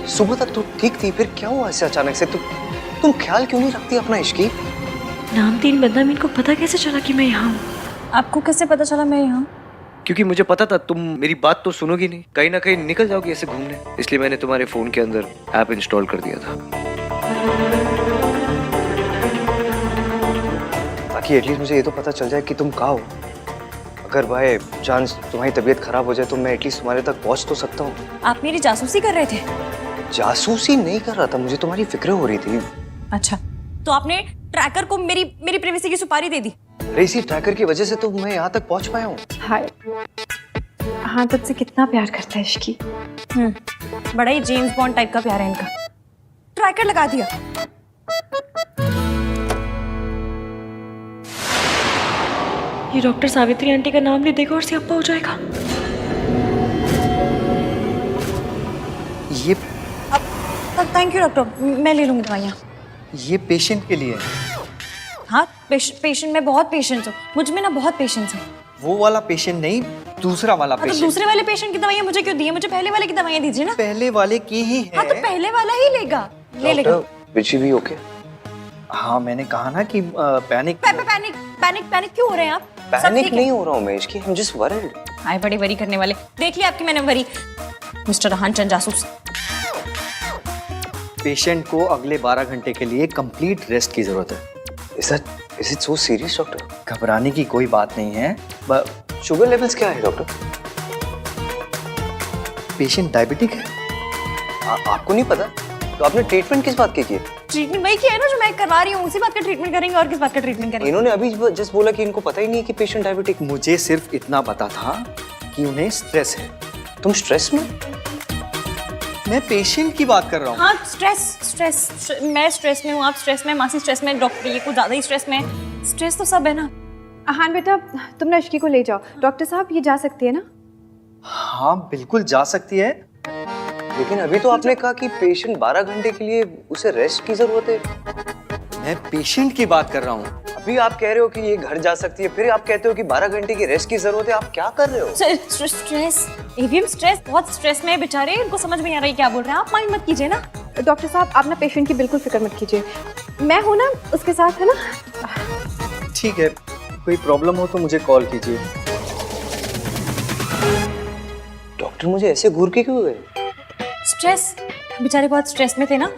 सुबह तक तो ठीक थी, फिर क्या हुआ ऐसे अचानक से? तुम ख्याल क्यों नहीं रखती अपना इश्की? नाम तीन बदनाम, इनको पता कैसे चला कि मैं यहाँ हूँ? आपको कैसे पता चला मैं यहाँ? क्योंकि मुझे पता था तुम मेरी बात तो सुनोगी नहीं, कहीं ना कहीं निकल जाओगी ऐसे घूमने, इसलिए मैंने तुम्हारे फोन के अंदर ऐप इंस्टॉल कर दिया था। ताकि एटलीस्ट मुझे ये तो पता चल जाए कि तुम कहाँ हो। अगर बाय चांस तुम्हारी तबीयत खराब हो जाए तो मैं एटलीस्ट तुम्हारे तक पहुंच तो सकता हूँ। आप मेरी जासूसी कर रहे थे? जासूसी नहीं कर रहा था, मुझे तुम्हारी फिक्र हो रही थी। अच्छा, तो आपने ट्रैकर को मेरी प्राइवेसी की सुपारी दे दी? अरे इसी ट्रैकर की वजह से तो मैं यहाँ तक पहुंच पाया हूँ। हाय, हाँ तुझसे कितना प्यार करता है इश्की। बड़ा ही जेम्स बॉन्ड टाइप का प्यार है इनका। ट्रैकर लगा दिया। ये डॉक्टर सावित्री आंटी का नाम ले देगा और सियाप्पा हो जाएगा। ये थैंक यू डॉक्टर, मैं ले लूंगी दवाइयाँ। ये पेशेंट के लिए है। हाँ, पेशेंट में बहुत पेशेंस हो, मुझ में ना बहुत पेशेंस है। वो वाला पेशेंट नहीं, दूसरा वाला हाँ, तो पेशेंट। दूसरे वाले पेशेंट की दवाइयाँ मुझे क्यों दी है? मुझे पहले वाले की दवाइयाँ दीजिए ना। पहले वाले की ही है। हाँ, तो पहले वाला ही लेगा, ले लेगा। विची भी ओके? हाँ, मैंने कहा ना कि पैनिक पैनिक क्यों हो रहे हैं आप? पैनिक नहीं हो रहा हूँ मैं इसकी, I'm just worried। आए बड़ी वरी करने वाले, देख लिया आपकी मैंने वरी। मिस्टर रहान चंद जासूस। पेशेंट को अगले 12 घंटे के लिए कंप्लीट रेस्ट की जरूरत है। Is it so serious, doctor? घबराने की कोई बात नहीं है। शुगर लेवल्स क्या है डॉक्टर? पेशेंट डायबिटिक है। आपको नहीं पता? तो आपने ट्रीटमेंट किस बात की है? ट्रीटमेंट वही किया है ना जो मैं करवा रही हूँ, उसी बात का ट्रीटमेंट करेंगे और किस बात का ट्रीटमेंट करेंगे? इन्होंने अभी जस्ट बोला कि इनको पता ही नहीं है कि पेशेंट डायबिटिक। मुझे सिर्फ इतना पता था कि उन्हें स्ट्रेस है। तुम स्ट्रेस में? मैं पेशेंट की बात कर रहा हूँ। हाँ, स्ट्रेस मैं स्ट्रेस में हूँ, आप स्ट्रेस में, मासी स्ट्रेस में, डॉक्टर ये कुछ ज्यादा ही स्ट्रेस में। स्ट्रेस तो सब है ना। हाँ बेटा, तुम ना इश्की को ले जाओ। डॉक्टर साहब ये जा सकती है ना? हाँ बिल्कुल जा सकती है, लेकिन अभी तो आपने कहा कि पेशेंट 12 घंटे के लिए उसे रेस्ट की जरूरत है। मैं पेशेंट की बात कर रहा हूँ। अभी आप कह रहे हो कि ये घर जा सकती है, फिर आप कहते हो कि 12 घंटे की रेस्ट की जरूरत है। आप क्या कर रहे हो? स्ट्रेस, एवीएम स्ट्रेस, बहुत स्ट्रेस में है बेचारे, इनको समझ में नहीं आ रही क्या बोल रहे हैं। आप माइंड मत कीजिए ना। डॉक्टर साहब आप ना पेशेंट की बिल्कुल फिक्र मत कीजिए, मैं हूँ ना उसके साथ, है ना? ठीक है, कोई प्रॉब्लम हो तो मुझे कॉल कीजिए। डॉक्टर मुझे ऐसे घूर के क्यों गए? स्ट्रेस, बेचारे बहुत स्ट्रेस में थे ना।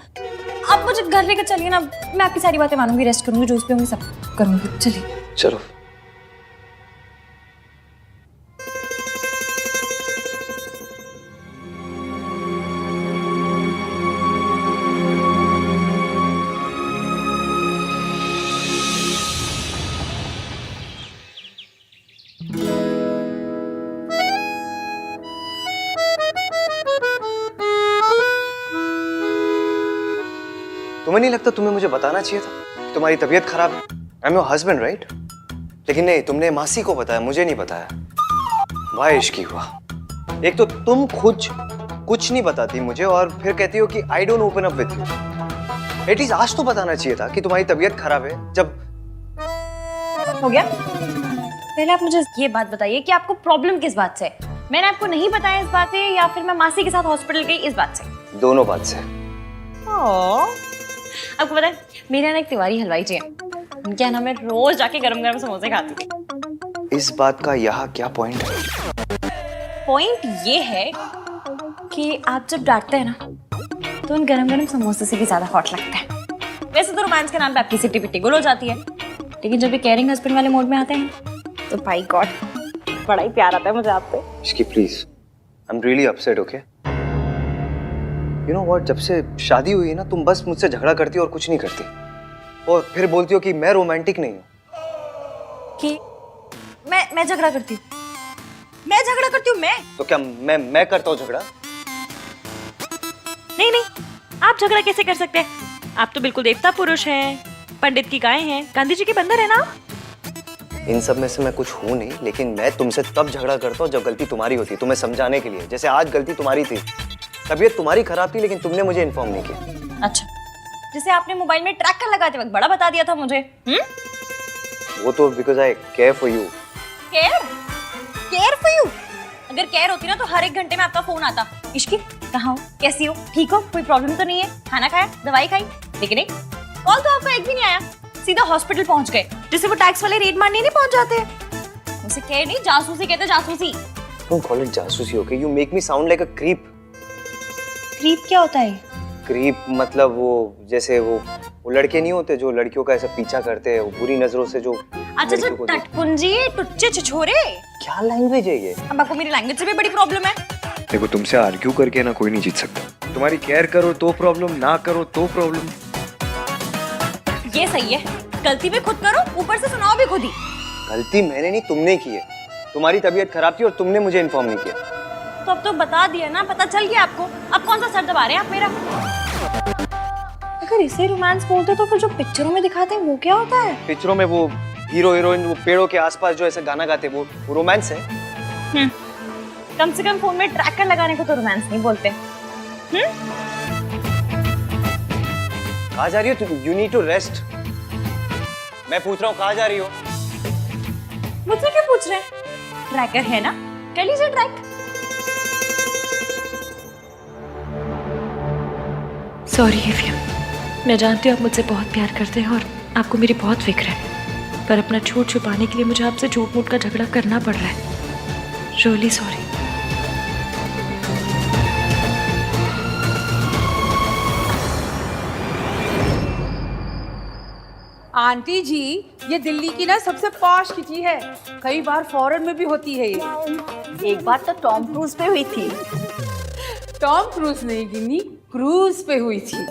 आप मुझे घर लेकर चलिए ना, मैं आपकी सारी बातें मानूंगी, रेस्ट करूंगी, जूस पीऊंगी, सब करूंगी। चलिए चलो। तुम्हें नहीं लगता तुम्हें मुझे बताना चाहिए था कि तुम्हारी तबीयत खराब है? I am your husband right? लेकिन नहीं, तुमने मासी को बताया, मुझे नहीं बताया। वाह इश्की हुआ। एक तो तुम खुद कुछ नहीं बताती मुझे और फिर कहती हो कि I don't open up with you. At least आज तो बताना चाहिए था कि तुम्हारी तबीयत खराब है। जब हो गया, पहले आप मुझे ये बात बताइए कि आपको प्रॉब्लम किस बात से है? मैंने आपको नहीं बताया इस बात से, या फिर मैं मासी के साथ हॉस्पिटल गई इस बात से? दोनों बात से। आपको पता है मेरे यहाँ एक तिवारी हलवाई जी हैं, उनके यहाँ मैं रोज जाके गरम गरम समोसे खाती थी। इस बात का यहाँ क्या पॉइंट है? पॉइंट ये है कि आप जब डांटते हैं ना तो उन गरम गरम समोसे से भी ज्यादा हॉट लगता है। वैसे तो रोमांस के नाम पे आपकी सिटी पिट्टी गुल हो जाती है, लेकिन जब भी केयरिंग हस्बैंड वाले मोड में आते हैं तो भाई गॉड बड़ा ही प्यार आता है मुझे आप पे। इसकी please, I am really upset, okay? You know what, जब से शादी हुई है ना तुम बस मुझसे झगड़ा करती हो और कुछ नहीं करती, और फिर बोलती हो कि मैं रोमांटिक नहीं हूँ। कि मैं झगड़ा करती हूँ? मैं झगड़ा करती हूँ? मैं तो क्या मैं करता हूँ झगड़ा? नहीं, आप झगड़ा कैसे कर सकते हैं? आप तो बिल्कुल देवता पुरुष हैं, पंडित की गाय हैं, गांधी जी के बंदर है ना। इन सब में से मैं कुछ हूँ नहीं, लेकिन मैं तुमसे तब झगड़ा करता हूँ जब गलती तुम्हारी होती है, तुम्हें समझाने के लिए। जैसे आज गलती तुम्हारी थी, तबीयत तुम्हारी खराब थी, लेकिन तुमने मुझे इन्फॉर्म नहीं किया। अच्छा, जैसे आपने मोबाइल में ट्रैकर लगाते वक्त बड़ा बता दिया था मुझे। वो तो because I care for you. Care for you? अगर केयर होती ना तो हर एक घंटे में आपका फोन आता, इश्की कहाँ हो, कैसी हो, ठीक हो, कोई प्रॉब्लम तो नहीं है, खाना खाया, दवाई खाई? लेकिन नहीं, कॉल तो आपका एक भी नहीं आया, सीधा हॉस्पिटल पहुंच गए, जैसे वो टैक्स वाले रेड मारने नहीं पहुंच जाते। उसे कह नहीं, जासूसी कहते, जासूसी। Don't call it जासूसी, okay? You make me sound like a creep. Creep क्या होता है? क्रीप मतलब वो जैसे वो लड़के नहीं होते जो लड़कियों का ऐसा पीछा करते हैं, वो बुरी नजरों से जो अच्छा टटपुंजी, टुच्चे छिछोरे। क्या लैंग्वेज है ये? अब आपको मेरी लैंग्वेज से भी बड़ी प्रॉब्लम है। देखो तुमसे आर्ग्यू करके ना कोई नहीं जीत सकता। तुम्हारी केयर करो तो प्रॉब्लम, ना करो तो प्रॉब्लम। ये सही है, गलती भी खुद करो, ऊपर से सुनाओ भी खुद ही। गलती मैंने नहीं, तुमने की है। तुम्हारी तबीयत खराब थी और तुमने मुझे इन्फॉर्म नहीं किया। तो अब तो बता दिया ना, पता चल गया आपको। अब कौन सा सर दबा रहे हैं आप मेरा? अगर इसे रोमांस बोलते तो फिर जो पिक्चरों में दिखाते हैं वो क्या होता है? पिक्चरों में वो हीरो हीरोइन वो पेड़ों के आसपास जो ऐसा गाना गाते वो रोमांस है। कम से कम फोन में ट्रैकर लगाने को तो रोमांस नहीं बोलते। कहाँ जा रही हो तुम? You need to rest. मैं पूछ रहा हूँ कहाँ जा रही हो? मुझसे क्यों पूछ रहे हैं? ट्रैकर है ना, कर लीजिए ट्रैक। सॉरी एफियम, मैं जानती हूँ आप मुझसे बहुत प्यार करते हैं और आपको मेरी बहुत फिक्र है, पर अपना झूठ छुपाने के लिए मुझे आपसे झूठ मूठ का झगड़ा करना पड़ रहा है। Really sorry. आंटी जी, ये दिल्ली की ना सबसे पॉश किटी है। कई बार फॉरेन में भी होती है ये। एक बार तो टॉम क्रूज पे हुई थी। टॉम क्रूज नहीं गिनी, क्रूज पे हुई थी।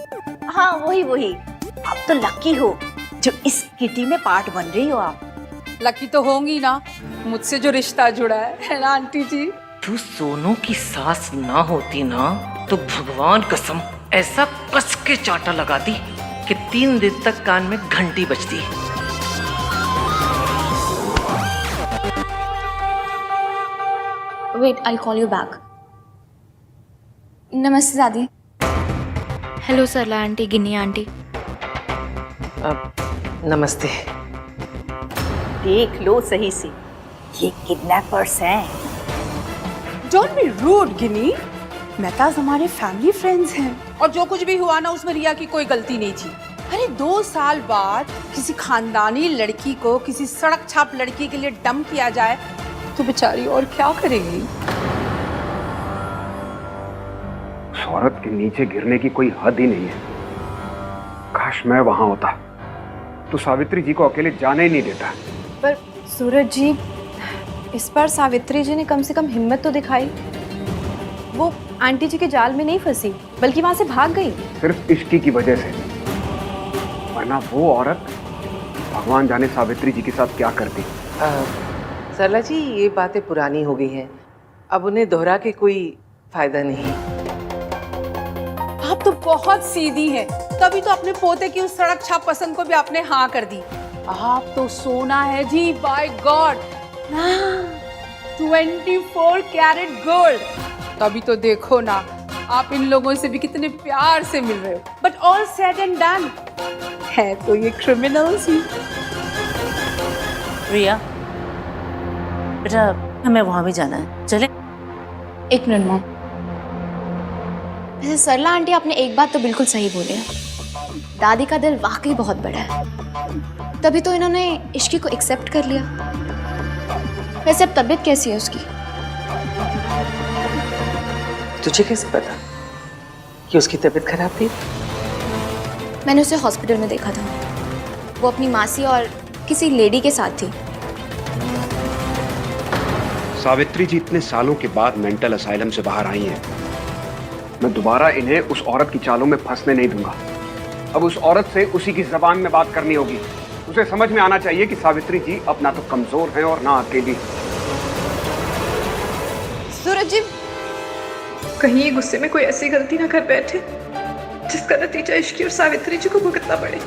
हाँ वही। आप तो लकी हो जो इस किटी में पार्ट बन रही हो आप। लकी तो होंगी ना, मुझसे जो रिश्ता जुड़ा है ना आंटी जी। तू सोनू की सास ना होती ना तो भगवान कसम ऐसा कस के चांटा लगाती कि 3 दिन तक कान में घंटी बजती। Wait, I call you back. नमस्ते दादी। Hello Sarla aunty, Ginni aunty. नमस्ते। देख लो सही से, ये किडनैपर्स हैं। डोंट बी रूड गिनी, मेहताज हमारे फैमिली फ्रेंड्स हैं और जो कुछ भी हुआ ना उसमें रिया की कोई गलती नहीं थी। अरे 2 साल बाद किसी खानदानी लड़की को किसी सड़क छाप लड़की के लिए डम किया जाए तो बेचारी और क्या करेगी। उस औरत के नीचे गिरने की कोई हद ही नहीं है। काश मैं वहां होता तो सावित्री जी को अकेले जाने ही नहीं देता। पर सूरज जी, इस बार सावित्री जी ने कम से कम हिम्मत तो दिखाई। वो आंटी जी के जाल में नहीं फंसी बल्कि वहां से भाग गई। सिर्फ इश्की की वजह से, वरना वो औरत भगवान जाने सावित्री जी के साथ क्या करती। सरला जी, ये बातें पुरानी हो गई हैं, अब उन्हें दोहरा के कोई फायदा नहीं। आप तो बहुत सीधी हैं, तभी तो अपने पोते की उस सड़क छाप पसंद को भी आपने हाँ कर दी। आप तो सोना है जी, बाय गॉड। 24 carat gold. तभी तो देखो ना, आप इन लोगों से भी कितने प्यार से मिल रहे हो। But all said and done, है तो ये क्रिमिनल्स ही। रिया बेटा, हमें वहां भी जाना है, चले? 1 मिनट मॉम। वैसे सरला आंटी, आपने एक बात तो बिल्कुल सही बोली है। दादी का दिल वाकई बहुत बड़ा है, तभी तो इन्होंने इश्की को एक्सेप्ट कर लिया। वैसे अब तबीयत कैसी है उसकी? तुझे कैसे पता कि उसकी तबीयत खराब थी? मैंने उसे हॉस्पिटल में देखा था। वो अपनी मासी और किसी लेडी के साथ थी। सावित्री जी इतने सालों के बाद मेंटल असाइलम से बाहर आई हैं। मैं दोबारा इन्हें उस औरत की चालों में फंसने नहीं दूंगा। अब उस औरत से उसी की जबान में बात करनी होगी। उसे समझ में आना चाहिए कि सावित्री जी अब ना तो कमजोर हैं और ना अकेली। सूरज जी, कहीं ये गुस्से में कोई ऐसी गलती ना कर बैठे जिसका नतीजा इश्की और सावित्री जी को भुगतना पड़े।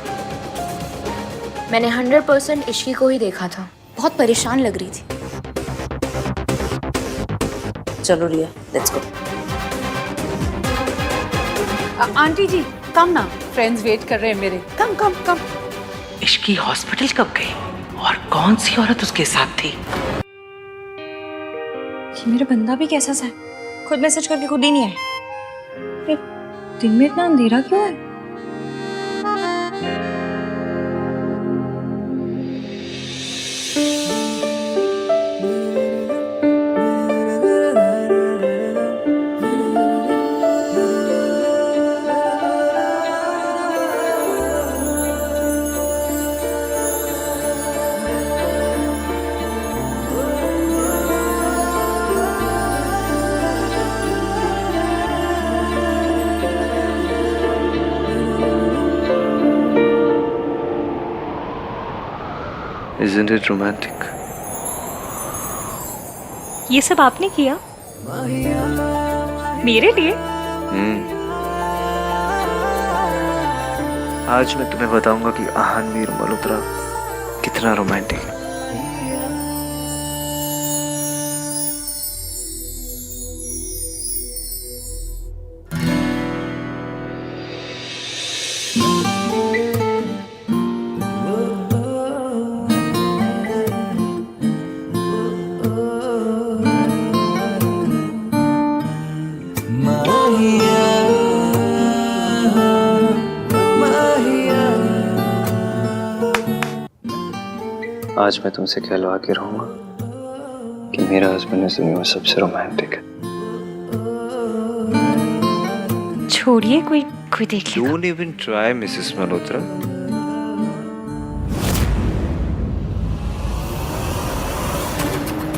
मैंने 100% इश्की को ही देखा था, बहुत परेशान लग रही थी। चलो रिया, लेट्स गो। आंटी जी कम ना, फ्रेंड्स वेट कर रहे हैं मेरे। कम कम कम। इश्की हॉस्पिटल कब गई और कौन सी औरत उसके साथ थी? ये मेरा बंदा भी कैसा सा है, खुद मैसेज करके खुद ही नहीं आए। दिन में इतना अंधेरा क्यों है? Isn't it romantic? ये सब आपने किया मेरे लिए? आज मैं तुम्हें बताऊंगा कि आहानवीर मल्होत्रा कितना रोमांटिक है। आज मैं तुमसे कहलवा के रहूंगा कि मेरा हस्बैंड इस दुनिया में सबसे रोमांटिक है। छोड़िए, कोई कोई देख लेगा। Don't even try, Mrs Malhotra.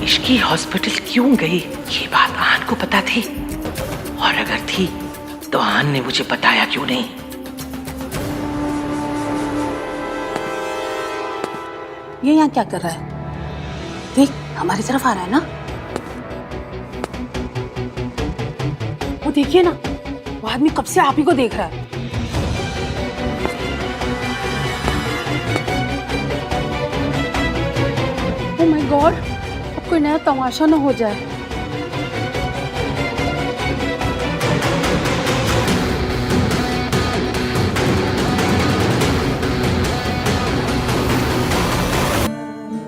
Ishki hospital क्यों गई ये बात आन को पता थी, और अगर थी तो आन ने मुझे बताया क्यों नहीं? ये यहाँ क्या कर रहा है? देख, हमारी तरफ आ रहा है ना। वो देखिए ना, वो आदमी कब से आप ही को देख रहा है। ओह माय गॉड, अब कोई नया तमाशा ना हो जाए।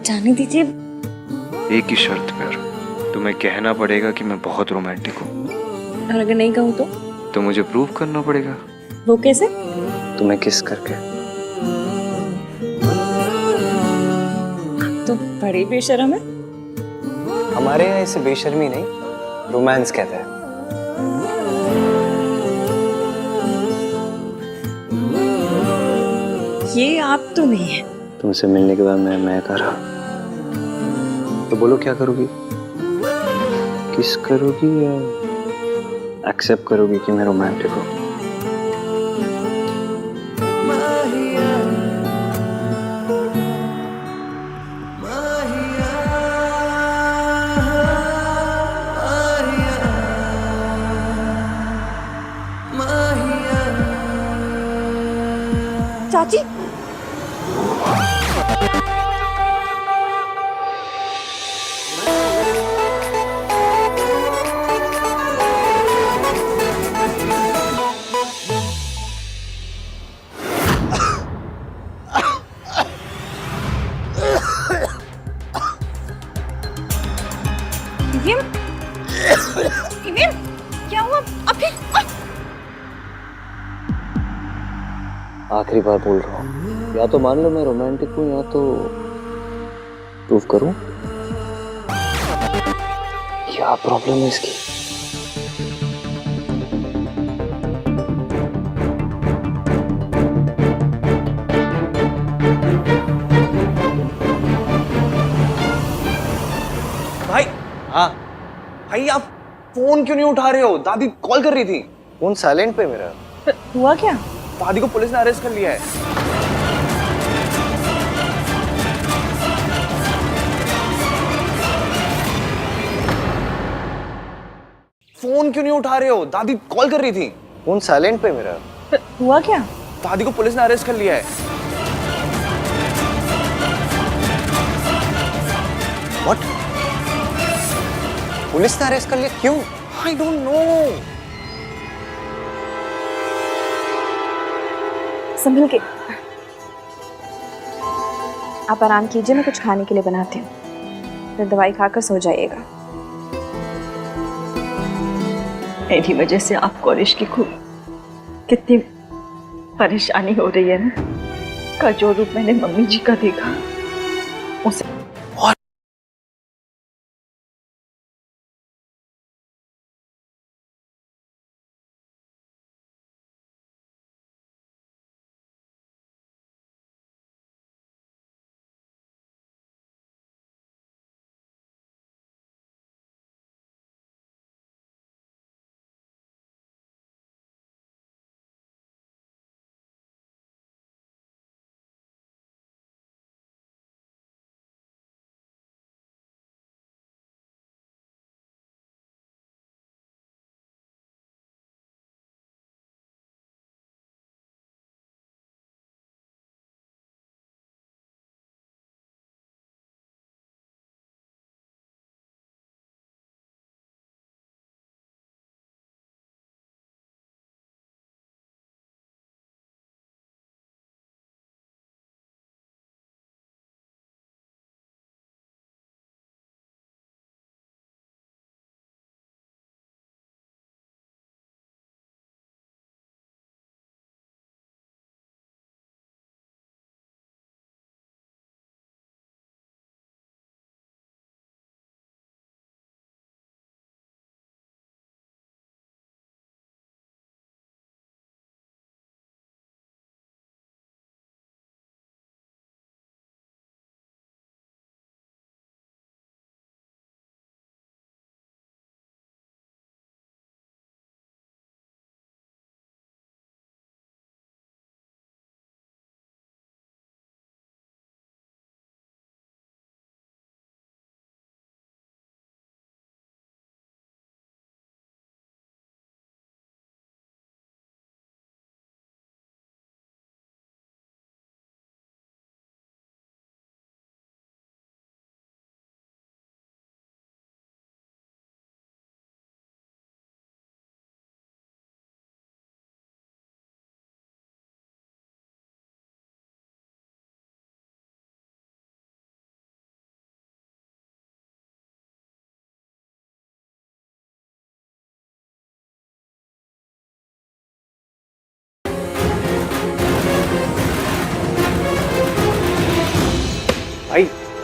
जाने दीजिए। एक ही शर्त पर, तुम्हें कहना पड़ेगा कि मैं बहुत रोमांटिक हूँ। और अगर नहीं कहूँ तो मुझे प्रूव करना पड़ेगा। वो कैसे? तुम्हें किस करके। तो बड़ी बेशर्म है। हमारे यहाँ इसे बेशर्मी नहीं, रोमांस कहते हैं। ये आप तो नहीं है। तुमसे मिलने के बाद मैं कर रहा। तो बोलो क्या करोगी? किस करोगी या एक्सेप्ट करोगी कि मैं रोमांटिक हूँ? चाची, क्या हुआ? अभी आखिरी बार बोल रहा हूँ, या तो मान लो मैं रोमांटिक हूँ या तो प्रूव करूँ। क्या प्रॉब्लम है इसकी? भाई, हाँ भाई, आप फोन क्यों नहीं उठा रहे हो? दादी कॉल कर रही थी। फोन साइलेंट पे मेरा। हुआ क्या? दादी को पुलिस ने अरेस्ट कर लिया है। फोन क्यों नहीं उठा रहे हो? दादी कॉल कर रही थी। फोन साइलेंट पे मेरा। हुआ क्या? दादी को पुलिस ने अरेस्ट कर लिया है। व्हाट? पुलिस ने अरेस्ट कर लिया? क्यों? I don't know. संभल के। आप आराम कीजिए, मैं कुछ खाने के लिए बनाती हूँ, फिर दवाई खाकर सो जाइएगा। मेरी वजह से आपको और इश्क की खूब कितनी परेशानी हो रही है ना। का जो रूप मैंने मम्मी जी का देखा, उसे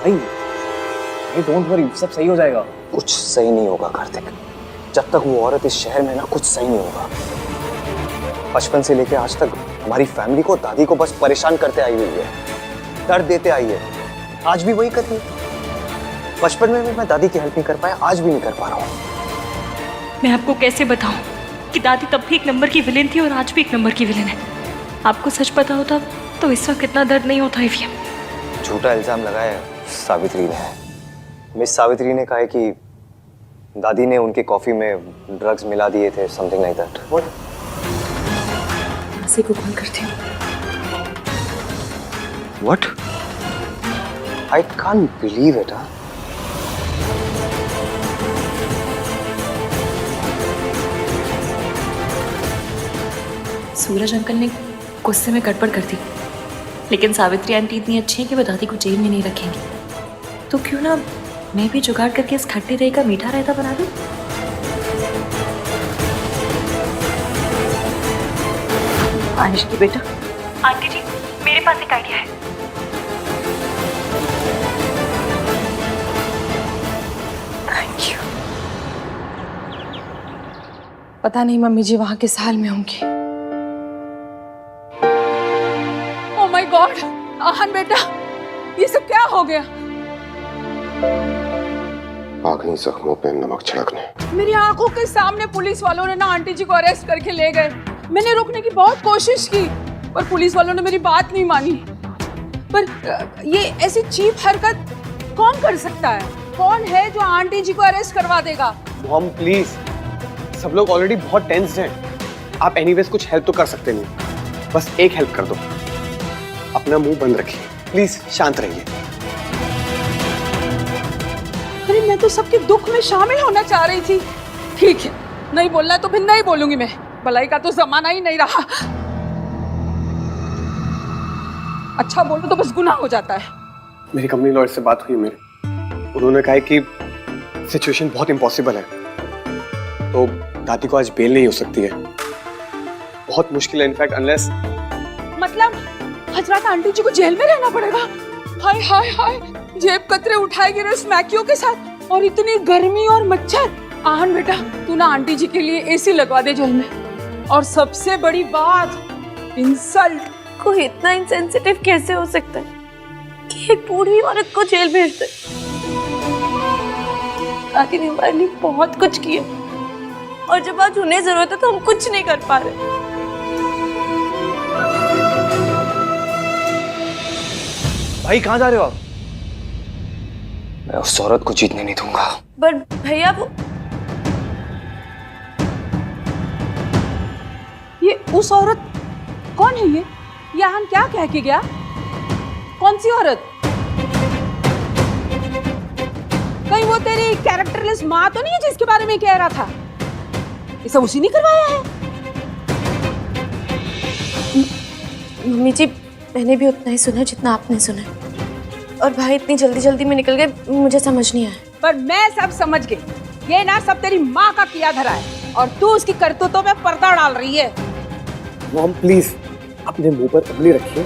भाई डोंट वरी, सब सही हो जाएगा। कुछ सही नहीं होगा कार्तिक, जब तक वो औरत इस शहर में ना, कुछ सही नहीं होगा। बचपन से लेके आज तक हमारी फैमिली को, दादी को बस परेशान करते आई हुई है, दर्द देते आई है। आज भी वही कर रही है। बचपन में भी मैं दादी की हेल्प नहीं कर पाया, आज भी नहीं कर पा रहा हूँ। मैं आपको कैसे बताऊं कि दादी तब भी एक नंबर की विलेन थी और आज भी एक नंबर की विलेन है। आपको सच पता होता तो इस वक्त इतना दर्द नहीं होता ईवीएम। झूठा इल्जाम लगाया सावित्री ने। मिस सावित्री ने कहा है कि दादी ने उनकी कॉफी में ड्रग्स मिला दिए थे, समथिंग लाइक दैट। व्हाट? मासी को कॉल करती हूँ। What? I can't believe it. Suraj uncle ने गुस्से में गड़बड़ कर दी, लेकिन सावित्री आंटी इतनी अच्छी है कि वो दादी को जेल में नहीं रखेंगी। तो क्यों ना मैं भी जुगाड़ करके इस खट्टे दही का मीठा रायता बना दूं? आनिश्की बेटा। आंटी जी, मेरे पास एक आइडिया है। Thank you. पता नहीं मम्मी जी वहां किस हाल में होंगी। ओह माय गॉड, आहन बेटा, ये सब क्या हो गया? आखिरी जख्मों पे नमक छिड़कने। मेरी आंखों के सामने पुलिस वालों ने ना आंटी जी को अरेस्ट करके ले गए। मैंने रोकने की बहुत कोशिश की, पर पुलिस वालों ने मेरी बात नहीं मानी। पर ये ऐसी चीप हरकत कौन कर सकता है? कौन है जो आंटी जी को अरेस्ट करवा देगा? मॉम प्लीज, सब लोग ऑलरेडी बहुत टेंस्ड हैं। आप एनीवेज कुछ हेल्प तो कर सकते नहीं। बस एक हेल्प कर दो, अपना मुंह बंद रखिए प्लीज, शांत रहिए। अरे मैं तो सबके दुख में शामिल होना चाह रही थी। ठीक है, नहीं बोलना तो फिर नहीं बोलूंगी मैं। भलाई का तो जमाना ही नहीं रहा। अच्छा बोलो तो बस गुनाह हो जाता है। मेरी कंपनी लॉयर से बात हुई मेरे, उन्होंने कहा कि सिचुएशन बहुत इम्पॉसिबल है, तो दादी को आज बेल नहीं हो सकती है। बहुत मुश्किल है इनफैक्ट, अनलेस। मतलब हजरत आंटी जी को जेल में रहना पड़ेगा? हाय हाय हाय, जेब कतरे उठाए गिरे उस मैक्यू के साथ, और इतनी गर्मी और मच्छर। आहन बेटा, तू ना आंटी जी के लिए एसी लगवा दे जेल में। और सबसे बड़ी बात, इंसल्ट। कोई इतना इंसेंसिटिव कैसे हो सकता है कि एक बूढ़ी औरत को जेल भेज दे? दादी ने हमारे लिए बहुत कुछ किया, और जब आज उन्हें जरूरत है तो हम कुछ नहीं कर पा रहे। भाई कहाँ जा रहे हो आप? मैं उस औरत को जीतने नहीं दूंगा। पर भैया, वो ये उस औरत कौन है? ये आहन क्या कह के गया? कौन सी औरत? कहीं वो तेरी कैरेक्टरलेस माँ तो नहीं है जिसके बारे में कह रहा था? ये सब उसी ने करवाया है? मम्मी जी, मैंने भी उतना ही सुना जितना आपने सुना, और भाई इतनी जल्दी जल्दी में निकल गए, मुझे समझ नहीं आया। पर मैं सब समझ गई। ये ना सब तेरी माँ का किया धरा है, और तू उसकी करतूतों में पर्दा डाल रही है। मॉम प्लीज अपने मुंह पर उंगली रखिए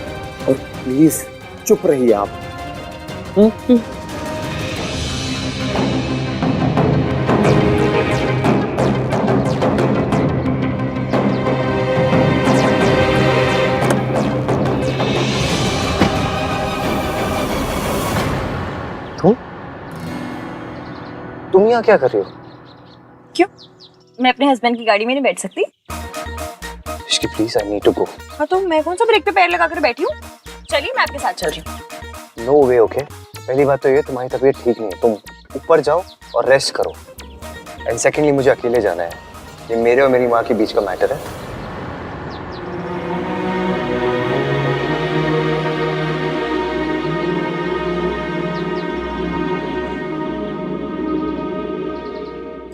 और प्लीज चुप रहिए आप। तुम यहाँ क्या कर रही हो? क्यों? मैं अपने हस्बैंड की गाड़ी में नहीं बैठ सकती? इश्की please, I need to go. हाँ, तो मैं कौन सा ब्रेक पे पैर लगाकर बैठी हूँ? चलिए, मैं आपके साथ चल रही हूँ। नो वे। ओके, पहली बात तो ये, तुम्हारी तबीयत ठीक नहीं है, तुम ऊपर जाओ और रेस्ट करो। एंड सेकेंडली, मुझे अकेले जाना है। ये मेरे और मेरी माँ के बीच का मैटर है।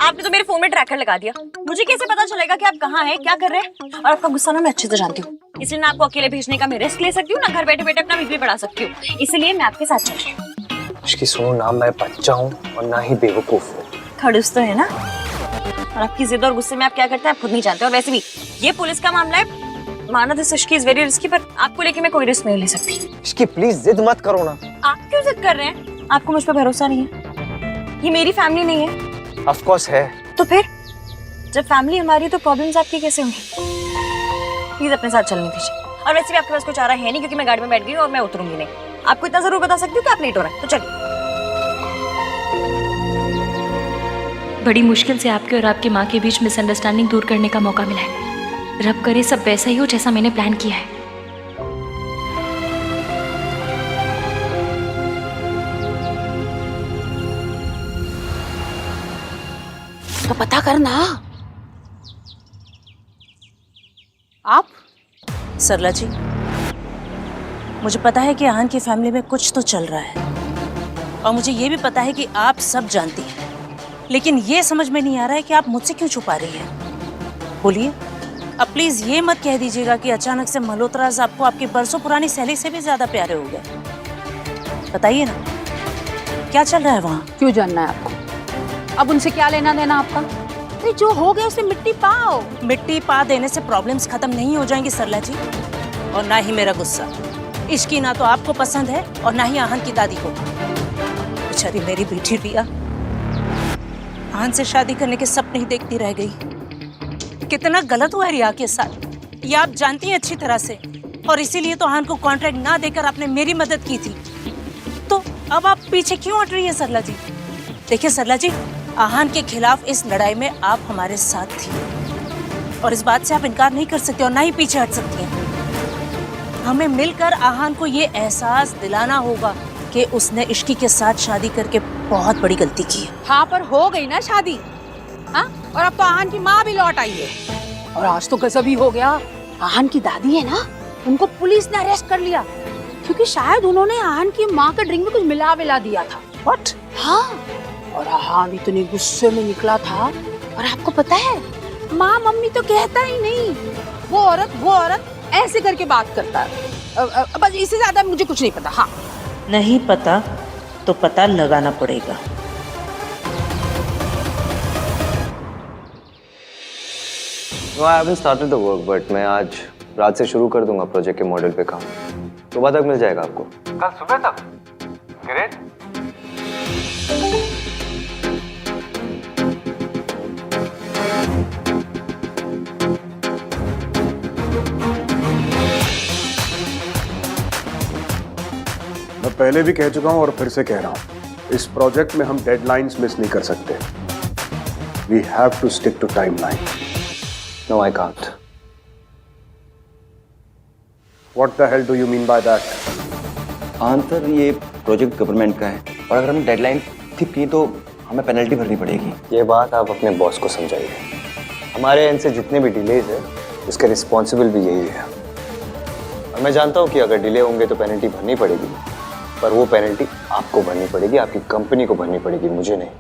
आपने तो मेरे फोन में ट्रैकर लगा दिया। मुझे कैसे पता चलेगा कि आप कहाँ हैं, क्या कर रहे हैं? और आपका गुस्सा ना मैं अच्छे से जानती हूँ, इसलिए ना आपको अकेले भेजने का मैं रिस्क ले सकती हूँ, ना घर बैठे बैठे अपना बीपी बढ़ा सकती हूँ। इसलिए मैं आपके साथ चल रही हूँ। इसकी सुनो, ना मैं बच्चा हूँ और ना ही बेवकूफ हूँ। खड़ूस तो है ना, और आपकी जिद और गुस्से में आप क्या करते हैं आप खुद नहीं जानते। और वैसे भी ये पुलिस का मामला है, माना this Ishki is very risky, पर आपको लेके मैं कोई रिस्क नहीं ले सकती। इसकी प्लीज जिद मत करो ना। आप क्यों जिद कर रहे हैं? आपको मुझ पर भरोसा नहीं है? ये मेरी फैमिली नहीं है? ऑफ कोर्स है। तो फिर जब फैमिली हमारी है तो प्रॉब्लम्स आपकी कैसे होंगी? प्लीज अपने साथ चलने दीजिए। और वैसे भी आपके पास कोई चारा है नहीं, क्योंकि मैं गाड़ी में बैठ गई और मैं उतरूंगी नहीं। आपको इतना जरूर बता सकती हूँ कि आप लेट हो रहे हैं, तो चलिए। बड़ी मुश्किल से आपके और आपकी माँ के बीच मिसअंडरस्टैंडिंग दूर करने का मौका मिला है। रब करे सब वैसा ही हो जैसा मैंने प्लान किया है। तो पता करना। आप सरला जी, मुझे पता है कि आहान की फैमिली में कुछ तो चल रहा है, और मुझे ये भी पता है कि आप सब जानती हैं, लेकिन ये समझ में नहीं आ रहा है कि आप मुझसे क्यों छुपा रही हैं। बोलिए। अब प्लीज ये मत कह दीजिएगा कि अचानक से मल्होत्रास आपको आपकी बरसों पुरानी सहेली से भी ज्यादा प्यारे हो गए। बताइए ना, क्या चल रहा है वहाँ? क्यों जानना है आपको? अब उनसे क्या लेना देना आपका? अरे जो हो गया उसे मिट्टी पाओ। मिट्टी पा देने से प्रॉब्लम्स खत्म नहीं हो जाएंगी सरला जी, और ना ही मेरा गुस्सा। इश्की ना तो आपको पसंद है और ना ही आहान की दादी को। बेचारी मेरी बेटी रिया आहान से शादी करने के सपने ही देखती रह गई। कितना गलत हुआ है रिया के साथ, ये आप जानती हैं अच्छी तरह से, और इसीलिए तो आहान को कॉन्ट्रैक्ट ना देकर आपने मेरी मदद की थी। तो अब आप पीछे क्यों हट रही है सरला जी? देखिए सरला जी, आहान के खिलाफ इस लड़ाई में आप हमारे साथ थी, और इस बात से आप इनकार नहीं कर सकते और ना ही पीछे हट सकती हैं। हमें मिलकर आहान को ये एहसास दिलाना होगा कि उसने इश्की के साथ शादी करके बहुत बड़ी गलती की है। हाँ, पर हो गई ना शादी। हाँ, और अब तो आहान की माँ भी लौट आई है। और आज तो गजब ही हो गया। आहान की दादी है ना, उनको पुलिस ने अरेस्ट कर लिया, क्योंकि शायद उन्होंने आहान की माँ के ड्रिंक में कुछ मिला दिया था। व्हाट? हाँ, और आहान इतने गुस्से में निकला था। और आपको पता है, माँ मम्मी तो कहता ही नहीं, वो औरत ऐसे करके बात करता है। बस इससे ज्यादा मुझे कुछ नहीं पता। हाँ, नहीं पता तो पता लगाना पड़ेगा। No, I haven't started the work, but मैं आज रात से शुरू कर दूंगा प्रोजेक्ट के मॉडल पे काम। सुबह तक मिल जाएगा आपको। कल सुबह तक? ग्रेट। मैं पहले भी कह चुका हूं और फिर से कह रहा हूं, इस प्रोजेक्ट में हम डेडलाइंस मिस नहीं कर सकते। We have to stick to timeline. No, I can't. What the hell do you mean by that? Answer, ये प्रोजेक्ट गवर्नमेंट का है, और अगर हमने डेडलाइन स्किप की तो हमें पेनल्टी भरनी पड़ेगी। ये बात आप अपने बॉस को समझाइए। हमारे एंड से जितने भी डिलेज है, उसके रिस्पॉन्सिबल भी यही है। और मैं जानता हूँ कि अगर डिले होंगे तो पेनल्टी भरनी पड़ेगी, पर वो पेनल्टी आपको भरनी पड़ेगी, आपकी कंपनी को भरनी पड़ेगी, मुझे नहीं।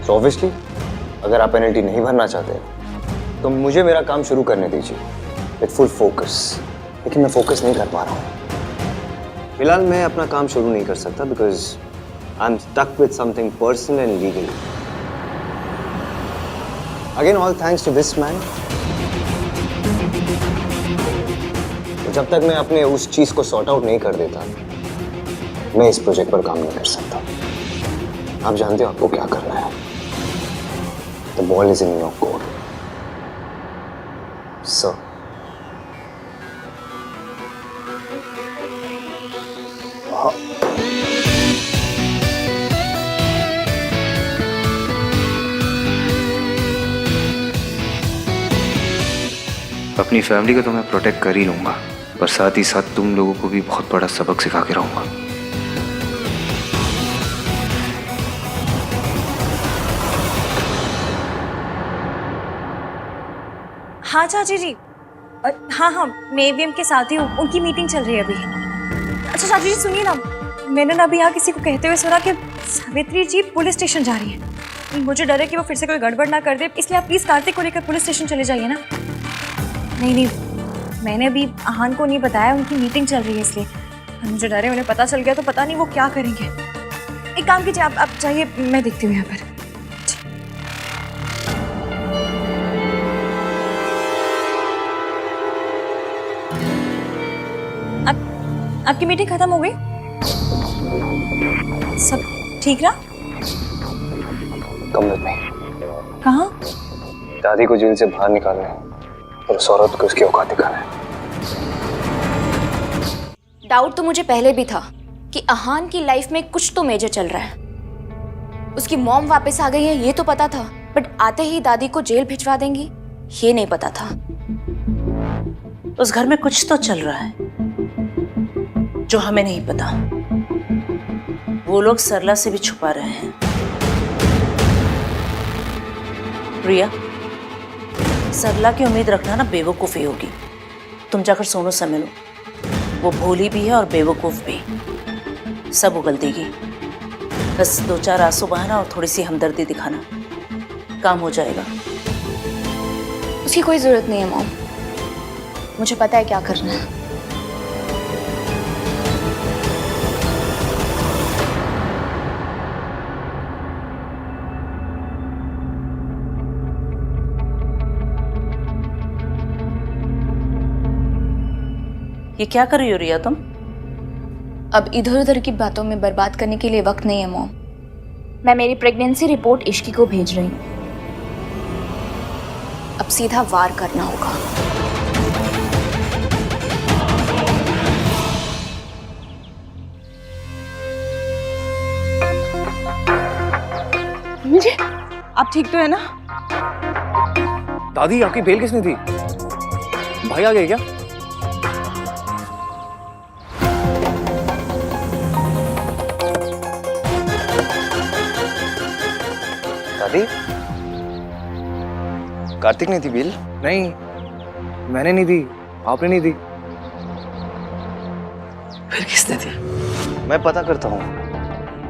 तो ऑब्वियसली अगर आप पेनल्टी नहीं भरना चाहते तो मुझे मेरा काम शुरू करने दीजिए विद फुल फोकस। लेकिन मैं फोकस नहीं कर पा रहा हूँ फिलहाल। मैं अपना काम शुरू नहीं कर सकता because I am stuck with something personal and legal. Again all thanks to this man. तो जब तक मैं अपने उस चीज को सॉर्ट आउट नहीं कर देता, मैं इस प्रोजेक्ट पर काम नहीं कर सकता। आप जानते हो आपको क्या करना है। The ball is in your court. So. अपनी फैमिली को तो मैं प्रोटेक्ट कर ही लूंगा, पर साथ ही साथ तुम लोगों को भी बहुत बड़ा सबक सिखा के रहूंगा। हाँ चाची जी, हाँ, मैं AVM के साथ ही हूँ। उनकी मीटिंग चल रही है अभी। अच्छा चाची जी सुनिए ना, मैंने ना अभी यहाँ किसी को कहते हुए सुना कि सावित्री जी पुलिस स्टेशन जा रही है। मुझे डर है कि वो फिर से कोई गड़बड़ ना कर दे, इसलिए आप प्लीज़ कार्तिक को लेकर पुलिस स्टेशन चले जाइए ना। नहीं, मैंने अभी आहान को नहीं बताया, उनकी मीटिंग चल रही है इसलिए। मुझे डर है उन्हें पता चल गया तो पता नहीं वो क्या करेंगे। एक काम कीजिए, आप चाहिए, मैं देखती हूँ यहाँ पर। आपकी मीटिंग खत्म हो गई? सब ठीक रहा? कम में कहाँ? दादी को जेल से बाहर निकालना है और उस औरत को उसकी औकात दिखाना है। डाउट तो मुझे पहले भी था कि अहान की लाइफ में कुछ तो मेजर चल रहा है। उसकी मॉम वापस आ गई है ये तो पता था, बट आते ही दादी को जेल भिजवा देंगी ये नहीं पता था। उस घर में कुछ तो चल रहा है जो हमें नहीं पता। वो लोग सरला से भी छुपा रहे हैं। प्रिया, सरला की उम्मीद रखना ना बेवकूफ़ी होगी। तुम जाकर सोनू से मिलो, वो भोली भी है और बेवकूफ़ भी। सब उगल देगी। बस 2-4 आंसू बहाना और थोड़ी सी हमदर्दी दिखाना, काम हो जाएगा। उसकी कोई जरूरत नहीं है मॉम, मुझे पता है क्या करना है। ये क्या कर रही हो रिया तुम? अब इधर उधर की बातों में बर्बाद करने के लिए वक्त नहीं है मॉम। मैं मेरी प्रेगनेंसी रिपोर्ट इश्की को भेज रही हूँ। अब सीधा वार करना होगा। मुझे आप ठीक तो है ना? दादी आपकी बेल किसने दी? भाई आ गए क्या? दादी, कार्तिक ने दी बिल? नहीं, मैंने नहीं दी, आपने नहीं दी। फिर किसने दी? मैं पता करता हूँ।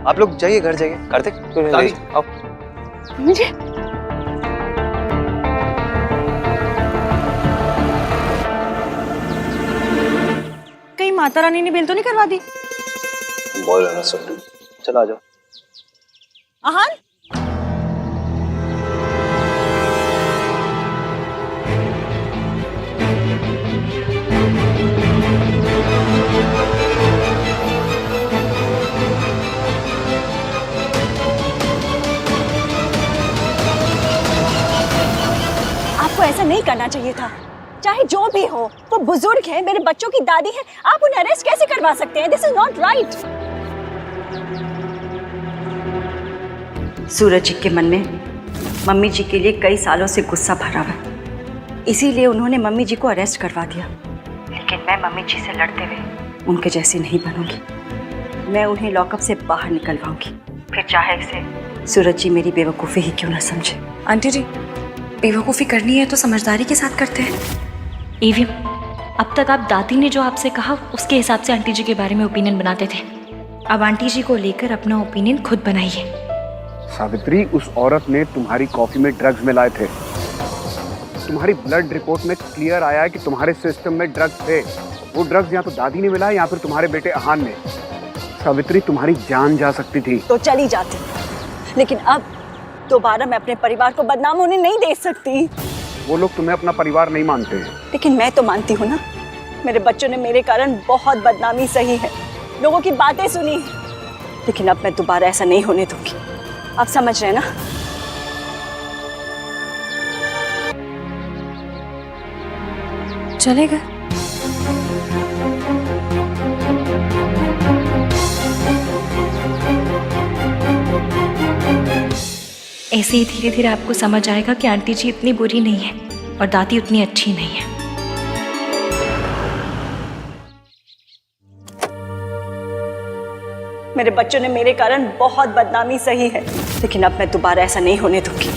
आप लोग जाइए, घर जाइए। कार्तिक, दादी आओ। मुझे कहीं माता रानी ने बेल तो नहीं करवा दी? बोल रहा सुन, चलो आ जाओ। अहान, आपको ऐसा नहीं करना चाहिए था। चाहे जो भी हो, वो बुजुर्ग है, मेरे बच्चों की दादी है, आप उन्हें अरेस्ट कैसे करवा सकते हैं? This is not right. Suraj ji के मन में मम्मी जी के लिए कई सालों से गुस्सा भरा हुआ है, इसीलिए उन्होंने मम्मी जी को अरेस्ट करवा दिया। लेकिन मैं मम्मी जी से लड़ते हुए उनके जैसी नहीं बनूंगी। मैं उन्हें लॉकअप से बाहर निकलवाऊंगी, फिर चाहे इसे सूरज जी मेरी बेवकूफ़ी ही क्यों ना समझे। आंटी जी, बेवकूफ़ी करनी है तो समझदारी के साथ करते हैं। एवीएम, अब तक आप दादी ने जो आपसे कहा उसके हिसाब से आंटी जी के बारे में ओपिनियन बनाते थे। अब आंटी जी को लेकर अपना ओपिनियन खुद बनाइए। सावित्री, उस औरत ने तुम्हारी कॉफी में ड्रग्स मिलाए थे। तुम्हारी ब्लड रिपोर्ट में क्लियर आया है कि तुम्हारे सिस्टम में ड्रग्स थे। वो ड्रग्स या तो दादी ने मिलाए या फिर तुम्हारे बेटे अहान ने। सावित्री, तुम्हारी जान जा सकती थी। तो चली जाती, लेकिन अब दोबारा मैं अपने परिवार को बदनाम होने नहीं दे सकती। वो लोग तुम्हें अपना परिवार नहीं मानते हैं। लेकिन मैं तो मानती हूँ ना। मेरे बच्चों ने मेरे कारण बहुत बदनामी सही है, लोगों की बातें सुनी, लेकिन अब मैं दोबारा ऐसा नहीं होने दूंगी। आप समझ रहे हैं ना? चलेगा। ऐसे ही धीरे धीरे आपको समझ आएगा कि आंटी जी इतनी बुरी नहीं है और दादी उतनी अच्छी नहीं है। मेरे बच्चों ने मेरे कारण बहुत बदनामी सही है, लेकिन अब मैं दोबारा ऐसा नहीं होने दूंगी।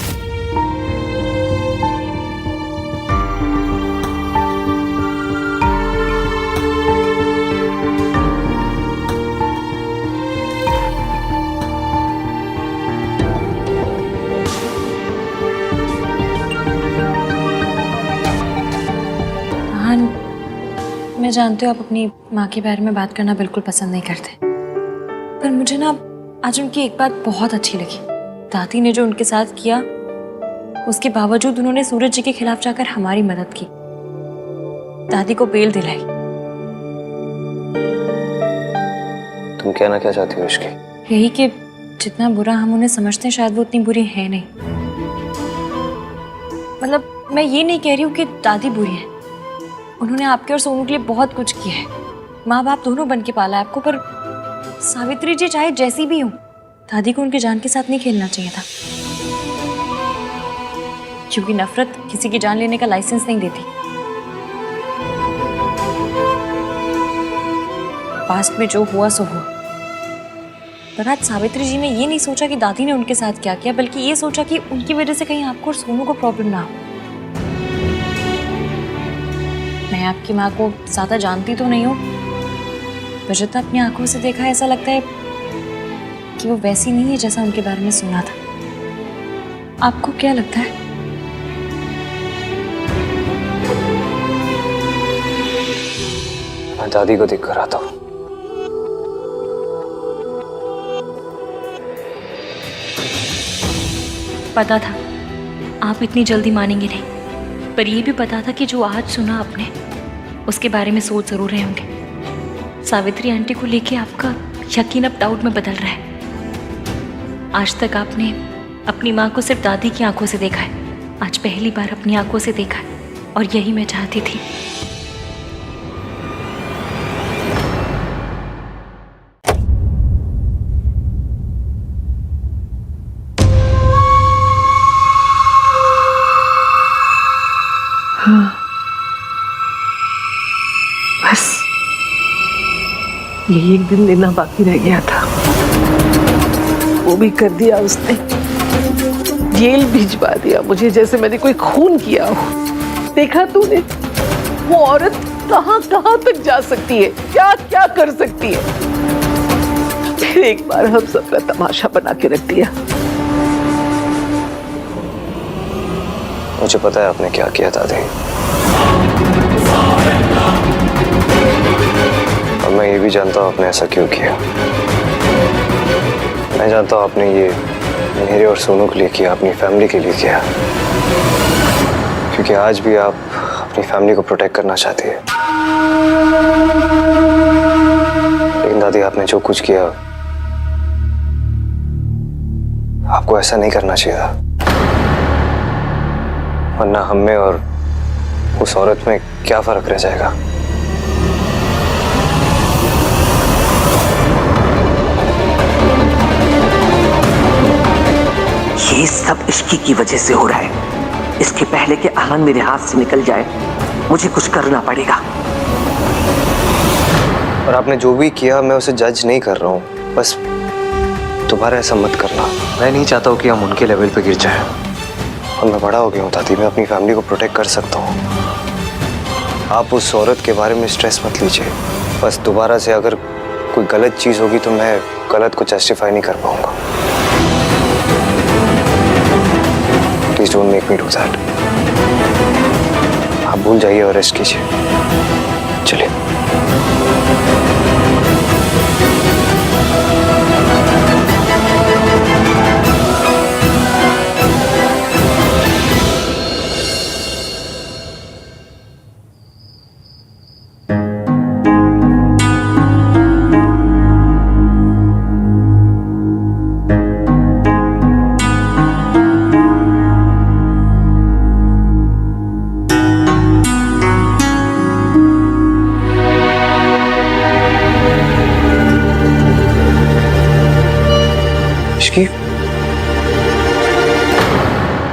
मैं जानती हूँ आप अपनी माँ के बारे में बात करना बिल्कुल पसंद नहीं करते, पर मुझे ना आज उनकी एक बात बहुत अच्छी लगी। दादी ने जो उनके साथ किया, उसके बावजूद उन्होंने सूरज जी के खिलाफ जाकर हमारी मदद की, दादी को बेल दिलाई। तुम कहना क्या चाहती हो इसकी? यही कि जितना बुरा हम उन्हें समझते हैं शायद वो उतनी बुरी है नहीं। मतलब मैं ये नहीं कह रही हूँ कि दादी बुरी है, उन्होंने आपके और सोनू के लिए बहुत कुछ किया है, माँ बाप दोनों बन के पाला है आपको। पर सावित्री जी चाहे जैसी भी हो, दादी को उनके जान के साथ नहीं खेलना चाहिए था, क्योंकि नफरत किसी की जान लेने का लाइसेंस नहीं देती। पास्ट में जो हुआ सो हुआ, पर आज सावित्री जी ने ये नहीं सोचा कि दादी ने उनके साथ क्या किया, बल्कि ये सोचा कि उनकी वजह से कहीं आपको और सोनू को प्रॉब्लम ना हो। मैं आपकी माँ को ज्यादा जानती तो नहीं हूँ, पर जितना अपनी आंखों से देखा ऐसा लगता है कि वो वैसी नहीं है जैसा उनके बारे में सुना था। आपको क्या लगता है? मैं दादी को देख कर आता हूँ। पता था आप इतनी जल्दी मानेंगे नहीं, पर यह भी पता था कि जो आज सुना आपने उसके बारे में सोच जरूर रहे होंगे। सावित्री आंटी को लेके आपका यकीन अब डाउट में बदल रहा है। आज तक आपने अपनी माँ को सिर्फ दादी की आंखों से देखा है, आज पहली बार अपनी आंखों से देखा है, और यही मैं चाहती थी। बस यही एक दिन लेना बाकी रह गया था, वो भी कर दिया उसने। जेल भिजवा दिया मुझे जैसे मैंने कोई खून किया हो। देखा तूने वो औरत कहां कहां तक जा सकती है, क्या क्या कर सकती है। फिर एक बार हम सबका तमाशा बना के रख दिया। मुझे पता है आपने क्या किया दादी, और मैं ये भी जानता हूँ आपने ऐसा क्यों किया। मैं जानता हूँ आपने ये मेरे और सोनू के लिए किया, अपनी फैमिली के लिए किया, क्योंकि आज भी आप अपनी फैमिली को प्रोटेक्ट करना चाहती है। लेकिन दादी आपने जो कुछ किया, आपको ऐसा नहीं करना चाहिए था, वरना हम में और उस औरत में क्या फर्क रह जाएगा। ये सब इश्की की वजह से हो रहा है। इसके पहले कि अहान मेरे हाथ से निकल जाए, मुझे कुछ करना पड़ेगा। और आपने जो भी किया, मैं उसे जज नहीं कर रहा हूँ, बस दोबारा ऐसा मत करना। मैं नहीं चाहता हूँ कि हम उनके लेवल पे गिर जाएं। और मैं बड़ा हो गया हूँ दादी, मैं अपनी फैमिली को प्रोटेक्ट कर सकता हूँ। आप उस औरत के बारे में स्ट्रेस मत लीजिए। बस दोबारा से अगर कोई गलत चीज़ होगी तो मैं गलत को जस्टिफाई नहीं कर पाऊंगा। Please don't make me do that. आप भूल जाइए और रेस्ट कीजिए। चलिए।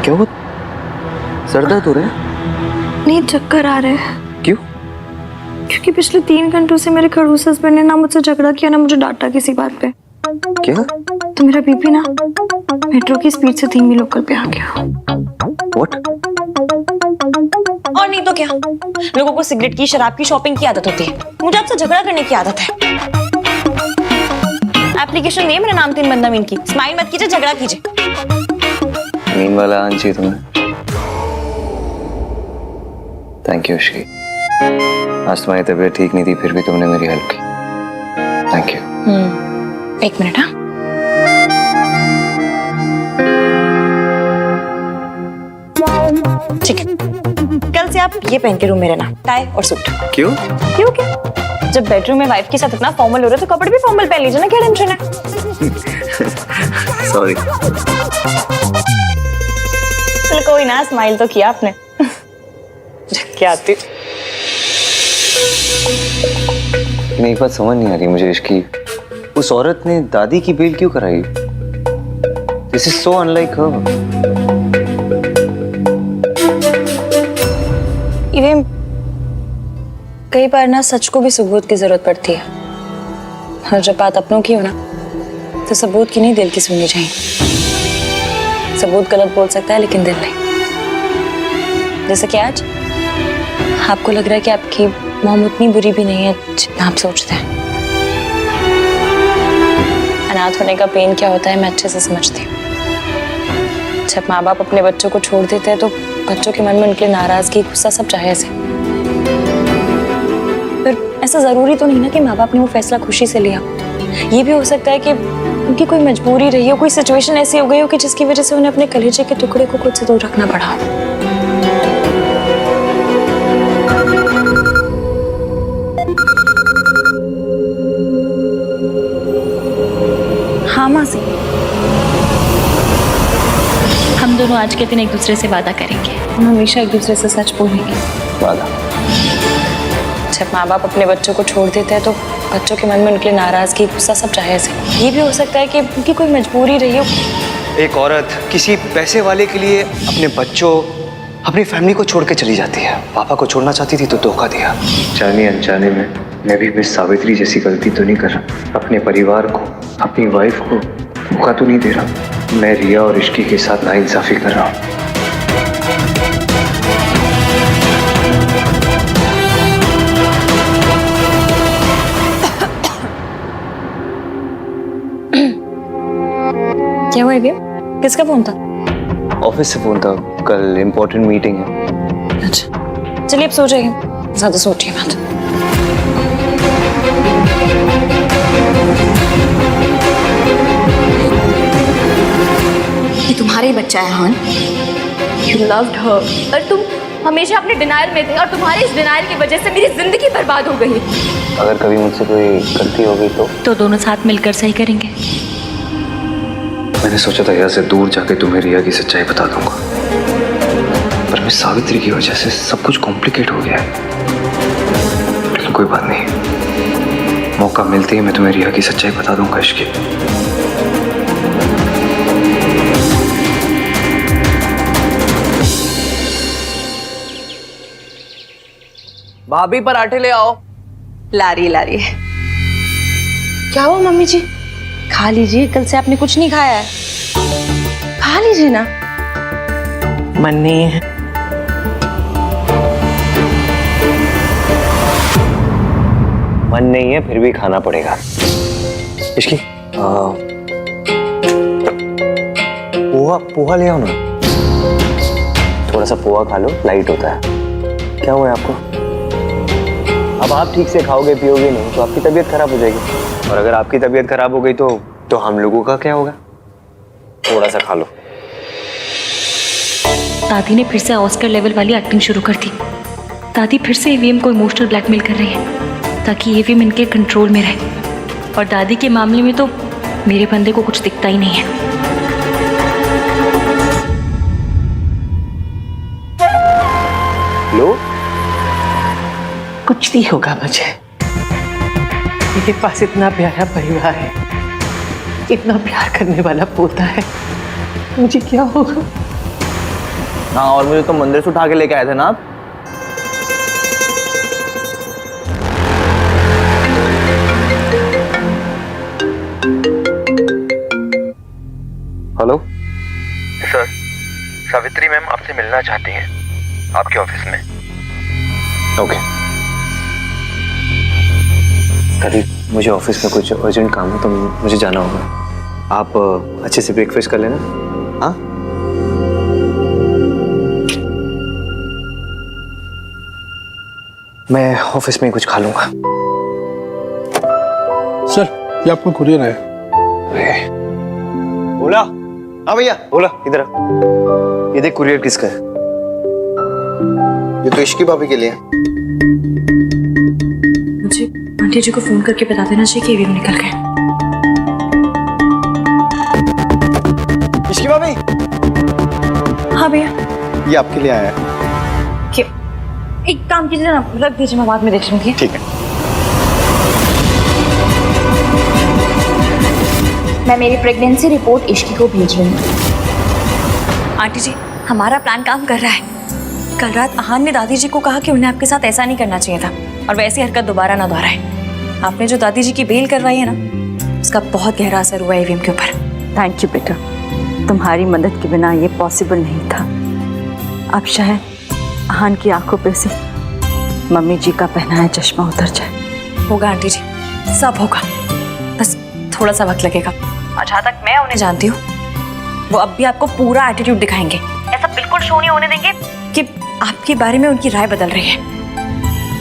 क्या हुआ? सर दर्द हो रहा है? नहीं, चक्कर आ रहे हैं। क्यों? क्योंकि पिछले 3 घंटों से मेरे खड़ूस हस्बैंड ने ना मुझसे झगड़ा किया, ना मुझे डांटा किसी बात पे। क्या? तो मेरा बीपी ना मेट्रो की स्पीड से धीमी लोकल पे आ गया। What? और नहीं तो क्या, लोगों को सिगरेट की, शराब की, शॉपिंग की आदत होती है, मुझे आपसे झगड़ा करने की आदत है। एप्लीकेशन नहीं है मेरा नाम 3 बंदा मीन की। स्माइल मत कीजिए, झगड़ा कीजिए। मीन वाला आना चाहिए तुम्हें। Thank you Shri. आज तुम्हारी तबीयत ठीक नहीं थी, फिर भी तुमने मेरी हेल्प की। Thank you. 1 मिनट। हाँ, ठीक है। कल से आप ये पहन के रूम में रहना, टाई और सूट। क्यों? क्यों क्या? जब बेडरूम में वाइफ के साथ इतना फॉर्मल हो रहा है तो कपड़े भी फॉर्मल पहन लीजिए ना, क्या टेंशन है? सॉरी। चल कोई ना, स्माइल तो किया आपने। क्या आती नहीं, एक बात समझ नहीं आ रही मुझे इसकी, उस औरत ने दादी की बेल क्यों कराई? This is so unlike her. Even कई बार ना सच को भी सबूत की जरूरत पड़ती है, और जब बात अपनों की हो ना तो सबूत की नहीं दिल की सुननी चाहिए। सबूत गलत बोल सकता है लेकिन दिल नहीं। जैसे कि आज आपको लग रहा है कि आपकी मॉम उतनी बुरी भी नहीं है जितना आप सोचते हैं। अनाथ होने का पेन क्या होता है मैं अच्छे से समझती हूँ। जब माँ बाप अपने बच्चों को छोड़ देते हैं तो बच्चों के मन में उनके नाराजगी, गुस्सा सब जायज है। पर ऐसा जरूरी तो नहीं ना कि माँ बाप ने वो फैसला खुशी से लिया। ये भी हो सकता है कि उनकी कोई मजबूरी रही हो, कोई सिचुएशन ऐसी हो गई हो कि जिसकी वजह से उन्हें अपने कलेजे के टुकड़े को खुद से दूर रखना पड़ा। हाँ मासी, हम दोनों आज के दिन एक दूसरे से वादा करेंगे, हम हमेशा एक दूसरे से सच बोलेंगे। वादा? जब माँ बाप अपने बच्चों को छोड़ देते हैं तो बच्चों के मन में उनके नाराजगी, गुस्सा सब जायज है। ये भी हो सकता है कि उनकी कोई मजबूरी रही हो। एक औरत किसी पैसे वाले के लिए अपने बच्चों, अपनी फैमिली को छोड़ के चली जाती है। पापा को छोड़ना चाहती थी तो धोखा दिया। जाने अनजाने में मैं भी मिस सावित्री जैसी गलती तो नहीं कर रहा। अपने परिवार को, अपनी वाइफ को धोखा तो नहीं दे रहा। मैं रिया और इश्की के साथ नाइंसाफी कर रहा हूँ। क्या हुआ ये? किसका फोन था? ऑफिस से फोन था, कल इम्पोर्टेंट मीटिंग है। अच्छा चलिए अब सो जाइए, ज्यादा सोचिए मत। ये तुम्हारा ही बच्चा है हान। You loved her, और तुम हमेशा अपने डिनायल में थे, और तुम्हारे इस डिनायल की वजह से मेरी जिंदगी बर्बाद हो गई। अगर कभी मुझसे कोई गलती हो गई तो दोनों साथ मिलकर सही करेंगे। मैंने सोचा था यहाँ से दूर जाके तुम्हें रिया की सच्चाई बता दूंगा, पर मिस सावित्री की वजह से सब कुछ कॉम्प्लिकेट हो गया है। लेकिन कोई बात नहीं, मौका मिलते ही मैं तुम्हें रिया की सच्चाई बता दूंगा। इश्की भाभी पराठे ले आओ। ला रही है। क्या हुआ मम्मी जी? खा लीजिए, कल से आपने कुछ नहीं खाया है, खा लीजिए ना। मन नहीं है। मन नहीं है फिर भी खाना पड़ेगा। इश्की पोहा ले आओ ना। थोड़ा सा पोहा खा लो, लाइट होता है। क्या हुआ है आपको? अब आप ठीक से खाओगे पियोगे नहीं तो आपकी तबीयत खराब हो जाएगी, और अगर आपकी तबीयत खराब हो गई तो हम लोगों का क्या होगा? थोड़ा सा खा लो। दादी ने फिर से ऑस्कर लेवल वाली एक्टिंग शुरू कर दी। दादी फिर से ईवीएम को इमोशनल ब्लैकमेल कर रही है ताकि ईवीएम इनके कंट्रोल में रहे, और दादी के मामले में तो मेरे बंदे को कुछ दिखता ही नहीं है। लो, कुछ नहीं होगा मुझे। मेरे पास इतना प्यारा परिवार है, इतना प्यार करने वाला पोता है, मुझे क्या होगा? हाँ, और मुझे तो मंदिर से उठा के लेके आए थे ना आप। हेलो सर, सावित्री मैम आपसे मिलना चाहती हैं आपके ऑफिस में। ओके। कभी मुझे ऑफिस में कुछ अर्जेंट काम है तो मुझे जाना होगा। आप अच्छे से ब्रेकफास्ट कर लेना। हाँ, मैं ऑफिस में ही कुछ खा लूंगा। सर ये आपका कुरियर है। बोला? हाँ भैया बोला, इधर आ। ये देख कुरियर किसका है? ये तो इश्की भाभी के लिए। मुझे आंटी जी को फोन करके बता देना चाहिए कि वीरू निकल गए। इश्की भाभी, हाँ भैया। ये आपके लिए आया है। क्या? एक काम कीजिए ना, रख दीजिए, मैं बाद में देख लूंगी। ठीक है। मैं मेरी प्रेगनेंसी रिपोर्ट इश्की को भेज रही हूँ। आंटी जी, हमारा प्लान काम कर रहा है। कल रात अहान ने दादी जी को कहा कि उन्हें आपके साथ ऐसा नहीं करना चाहिए था और वैसी हरकत दोबारा ना दोहराए। आपने जो दादी जी की बेल करवाई है ना, उसका बहुत गहरा असर हुआ ईवीएम के ऊपर। थैंक यू बेटा, तुम्हारी मदद के बिना ये पॉसिबल नहीं था। अब शायद अहान की आंखों पे से मम्मी जी का पहनाया चश्मा उतर जाए। होगा आंटी जी, सब होगा, बस थोड़ा सा वक्त लगेगा। और जहाँ तक मैं उन्हें जानती हूँ, वो अब भी आपको पूरा एटीट्यूड दिखाएंगे। ऐसा बिल्कुल शो नहीं होने देंगे कि आपके बारे में उनकी राय बदल रही है।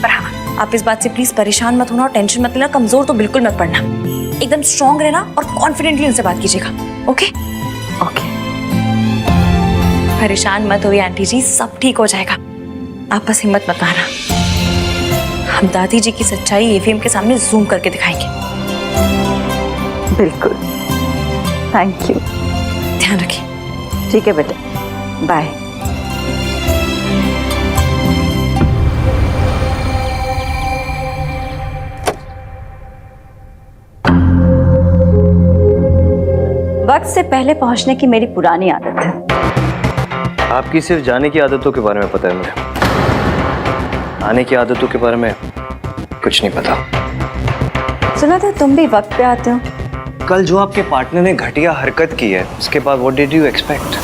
पर हाँ, आप इस बात से प्लीज परेशान मत होना और टेंशन मत लेना, कमजोर तो बिल्कुल मत पड़ना। एकदम स्ट्रांग रहना और कॉन्फिडेंटली उनसे बात कीजिएगा। Okay okay. परेशान मत होइए आंटी जी, सब ठीक हो जाएगा। आप बस हिम्मत मत हारना। हम दादी जी की सच्चाई ईवीएम के सामने जूम करके दिखाएंगे। बिल्कुल, थैंक यू। ध्यान रखिए। ठीक है बेटा, बाय। वक्त से पहले पहुंचने की मेरी पुरानी आदत है। आपकी सिर्फ जाने की आदतों के बारे में पता है मुझे, आने की आदतों के बारे में कुछ नहीं पता। सुना था तुम भी वक्त पे आते हो। कल जो आपके पार्टनर ने घटिया हरकत की है, उसके बाद व्हाट डिड यू एक्सपेक्ट?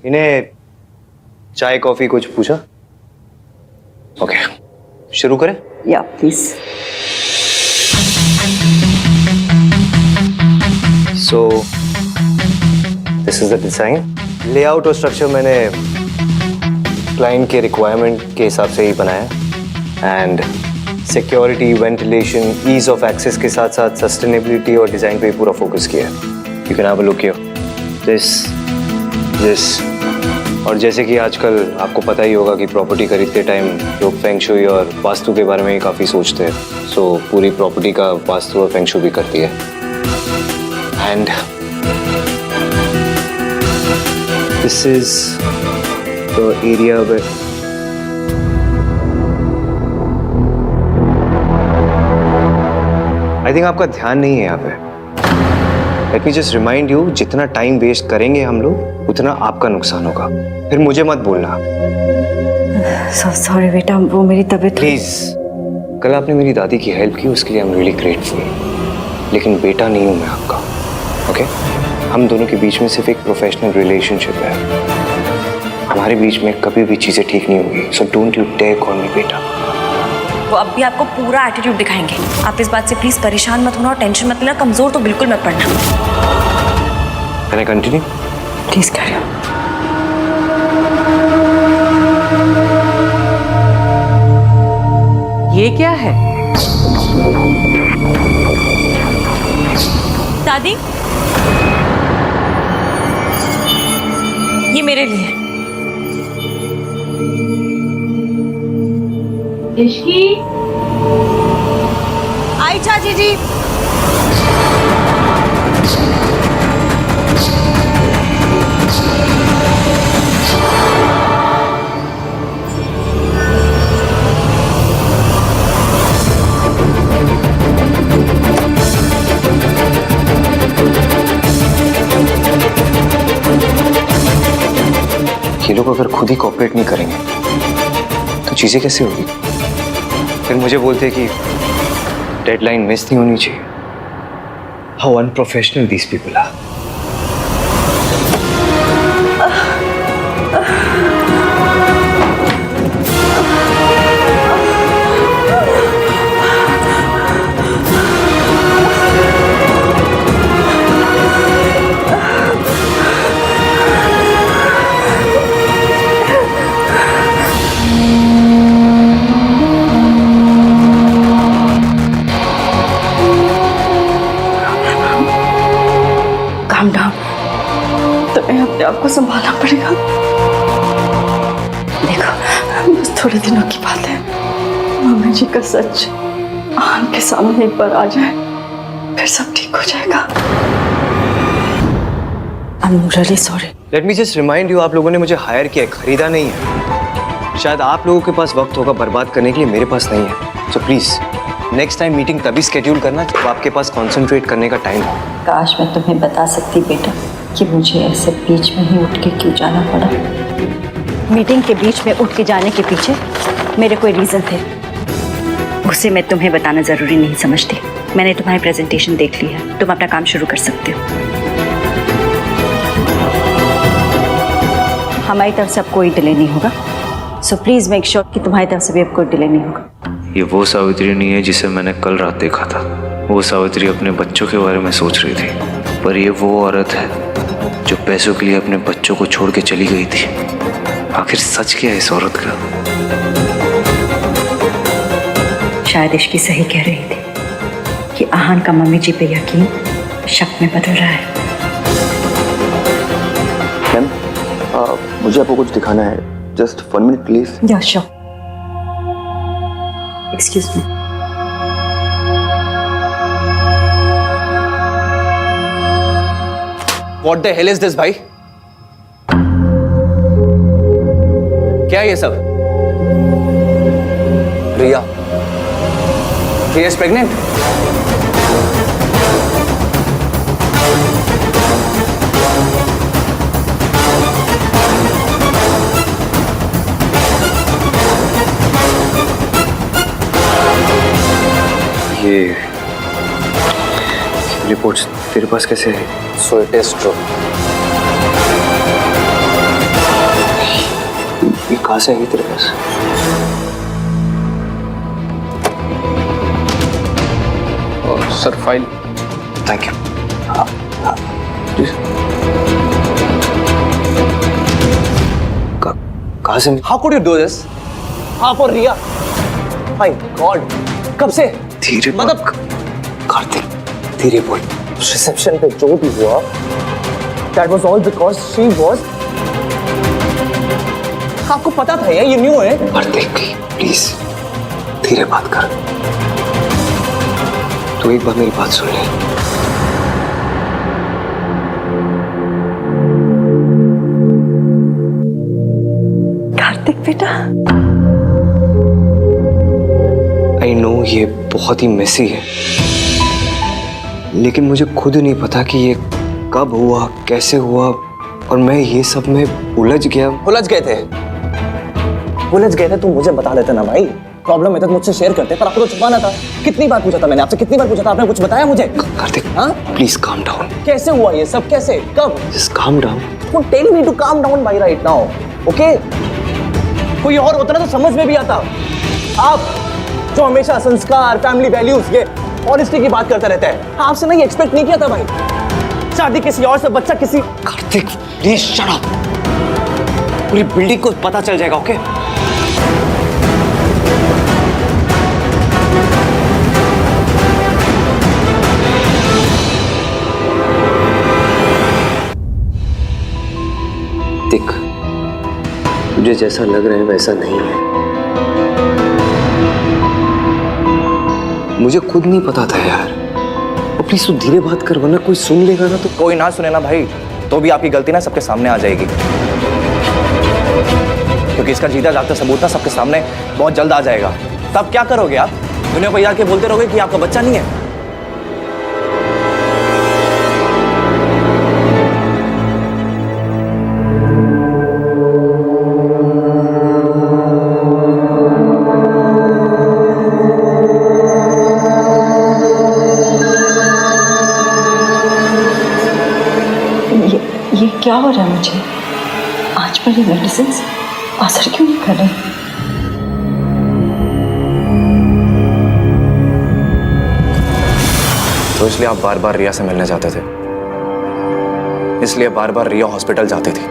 इन्हें चाय कॉफी कुछ पूछा? ओके, शुरू करें? या please. So this is the design. Layout और स्ट्रक्चर मैंने क्लाइंट के रिक्वायरमेंट के हिसाब से ही बनाया, and security, ventilation, ease of access के साथ साथ सस्टेनेबिलिटी और डिजाइन पे पूरा फोकस किया है। You can have a look here. This और जैसे कि आजकल आपको पता ही होगा कि प्रॉपर्टी खरीदते टाइम लोग फेंग शुई और वास्तु के बारे में ही काफ़ी सोचते हैं। सो पूरी प्रॉपर्टी का वास्तु और फेंग शुई भी करती है। And this is the area where I think आपका ध्यान नहीं है यहाँ पे। Let me just remind you, जितना टाइम वेस्ट करेंगे हम लोग उतना आपका नुकसान होगा। फिर मुझे मत बोलना। सॉरी बेटा, वो मेरी तबीयत। प्लीज, कल आपने मेरी दादी की हेल्प की, उसके लिए आई एम रियली ग्रेटफुल। लेकिन बेटा नहीं हूं मैं आपका, ओके? हम दोनों के बीच में सिर्फ एक प्रोफेशनल रिलेशनशिप है। हमारे बीच में कभी भी चीजें ठीक नहीं होंगी। So don't you dare call me बेटा। वो अब भी आपको पूरा एटीट्यूड दिखाएंगे। आप इस बात से प्लीज परेशान मत होना और टेंशन मत लेना, कमजोर तो बिल्कुल मत पड़ना। Can I continue? Please carry on. ये क्या है? दादी, ये मेरे लिए। इश्की, आई चाची जी। ये लोग अगर खुद ही कॉपरेट नहीं करेंगे तो चीजें कैसे होगी? फिर मुझे बोलते कि डेडलाइन मिस नहीं होनी चाहिए। How unprofessional these people are. calm down. तुम्हें अपने आप को संभालना पड़ेगा। देखो बस थोड़े दिनों की बात है, मम्मी जी का सच आन के सामने एक बार आ जाए फिर सब ठीक हो जाएगा। I'm really sorry. Late me just remind you, आप लोगों ने मुझे हायर किया है, खरीदा नहीं है। शायद आप लोगों के पास वक्त होगा बर्बाद करने के लिए, मेरे पास नहीं है। So please next time meeting तभी स्केड्यूल करना जब आपके पास कॉन्सेंट्रेट करने का टाइम हो। काश मैं तुम्हें बता सकती बेटा कि मुझे ऐसे बीच में ही उठ के क्यों जाना पड़ा। मीटिंग के बीच में उठ के जाने के पीछे मेरे कोई रीजन थे, उसे मैं तुम्हें बताना जरूरी नहीं समझती। मैंने तुम्हारी प्रेजेंटेशन देख ली है, तुम अपना काम शुरू कर सकते हो। हमारी तरफ से अब कोई डिले नहीं होगा, सो प्लीज मेक श्योर कि तुम्हारी तरफ से भी अब कोई डिले नहीं होगा। ये वो सावित्री नहीं है जिसे मैंने कल रात देखा था। वो सावित्री अपने बच्चों के बारे में सोच रही थी, पर ये वो औरत है जो पैसों के लिए अपने बच्चों को छोड़ के चली गई थी। आखिर सच क्या है इस औरत का? शायद इश्की सही कह रही थी कि आहान का मम्मी जी पे यकीन शक में बदल रहा है। मैम मुझे आपको कुछ दिखाना है, जस्ट 1 मिनट प्लीज। या sure, excuse me. What the hell is this, भाई? क्या है ये सब? रिया is pregnant? ये रिपोर्ट्स तेरे पास कैसे है? So it is true. ये कहाँ से आई तेरे पास? Sir file. Thank you. Please. कहाँ से? How could you do this? हाँ for Riya. My God. कब से? धीरे मतलब कार्तिक धीरे बोल। रिसेप्शन पे जो भी हुआ, that was all because she was. आपको पता था ये न्यू है? कार्तिक प्लीज धीरे बात कर। तू एक बार मेरी बात सुन ले। कार्तिक बेटा, आई नो ये बहुत ही मेसी है, लेकिन मुझे खुद नहीं पता कि ये कब हुआ, कैसे हुआ, और मैं ये सब में उलझ गया। उलझ गए थे तो मुझे बता देते ना भाई। प्रॉब्लम है तो मुझसे शेयर करते, पर आपको तो छुपाना था। कितनी बार पूछा था मैंने आपसे, कितनी बार पूछा था, आपने कुछ बताया मुझे? Kartik please calm down. कैसे हुआ ये सब, कैसे, कब? Just calm down. Tell me to calm down भाई राइट नाउ, ओके? कोई और होता ना तो समझ में भी आता। आप जो हमेशा संस्कार, फैमिली वैल्यूज, ये ऑनेस्टी की बात करता रहता है, आपसे नहीं एक्सपेक्ट नहीं किया था भाई। शादी किसी और से, बच्चा किसी। कार्तिक प्लीज शट अप, पूरी बिल्डिंग को पता चल जाएगा, ओके? देख, मुझे जैसा लग रहा है वैसा नहीं है। मुझे खुद नहीं पता था यार। और प्लीज तू धीरे बात कर, वरना कोई सुन लेगा ना तो। कोई ना सुने ना भाई, तो भी आपकी गलती ना सबके सामने आ जाएगी, क्योंकि इसका जीता जागता सबूत ना सबके सामने बहुत जल्द आ जाएगा। तब क्या करोगे आप? दुनिया को यार के बोलते रहोगे कि आपका बच्चा नहीं है। ये क्या हो रहा है मुझे? आज पर ये मेडिसिन असर क्यों नहीं कर रहे? तो इसलिए आप बार बार रिया से मिलने जाते थे, इसलिए बार बार रिया हॉस्पिटल जाती थी।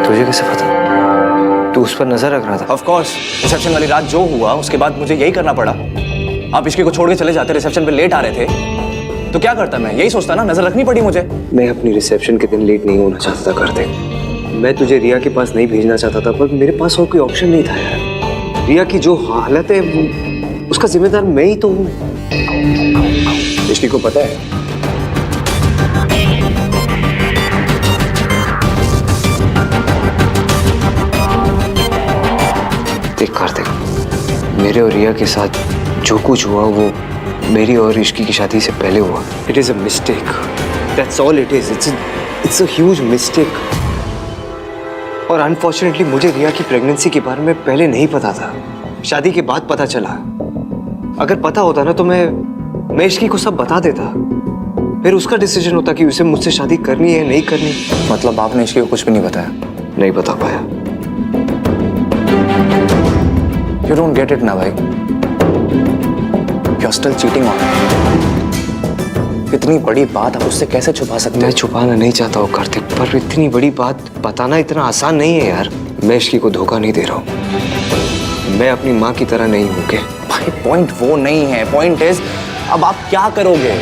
तुझे कैसे पता? तू उस पर नजर रख रहा था? ऑफ कोर्स, रिसेप्शन वाली रात जो हुआ उसके बाद मुझे यही करना पड़ा। आप इश्की को छोड़ के चले जाते, रिसेप्शन पे लेट आ रहे थे, तो क्या करता मैं? यही सोचता ना, नजर रखनी पड़ी मुझे। मैं अपनी रिसेप्शन के दिन लेट नहीं होना चाहता था कार्तिक। मैं तुझे रिया के पास नहीं भेजना चाहता था, पर मेरे पास और कोई ऑप्शन नहीं था यार। रिया की जो हालत है वो उसका जिम्मेदार मैं ही तो हूँ। दृष्टि को पता है देख कार्तिक, मेरे और रिया के साथ जो कुछ हुआ वो मेरी और ऋषि की शादी से पहले हुआ। It is a mistake, that's all it is. It's a huge mistake. और अनफॉर्चुनेटली मुझे रिया की प्रेगनेंसी के बारे में पहले नहीं पता था, शादी के बाद पता चला। अगर पता होता ना तो मैं ऋषि को सब बता देता, फिर उसका डिसीजन होता कि उसे मुझसे शादी करनी है नहीं करनी। मतलब आपने इसके कुछ भी नहीं बताया? नहीं बता पाया। You don't get it ना भाई। You're still cheating on her। इतनी बड़ी बात आप उससे कैसे छुपा सकते मैं छुपाना नहीं चाहता हूँ कार्तिक, पर इतनी बड़ी बात बताना इतना आसान नहीं है यार। मैं ऋषि को धोखा नहीं दे रहा हूँ, मैं अपनी माँ की तरह नहीं हूँ। के भाई पॉइंट वो नहीं है, पॉइंट इज अब आप क्या करोगे?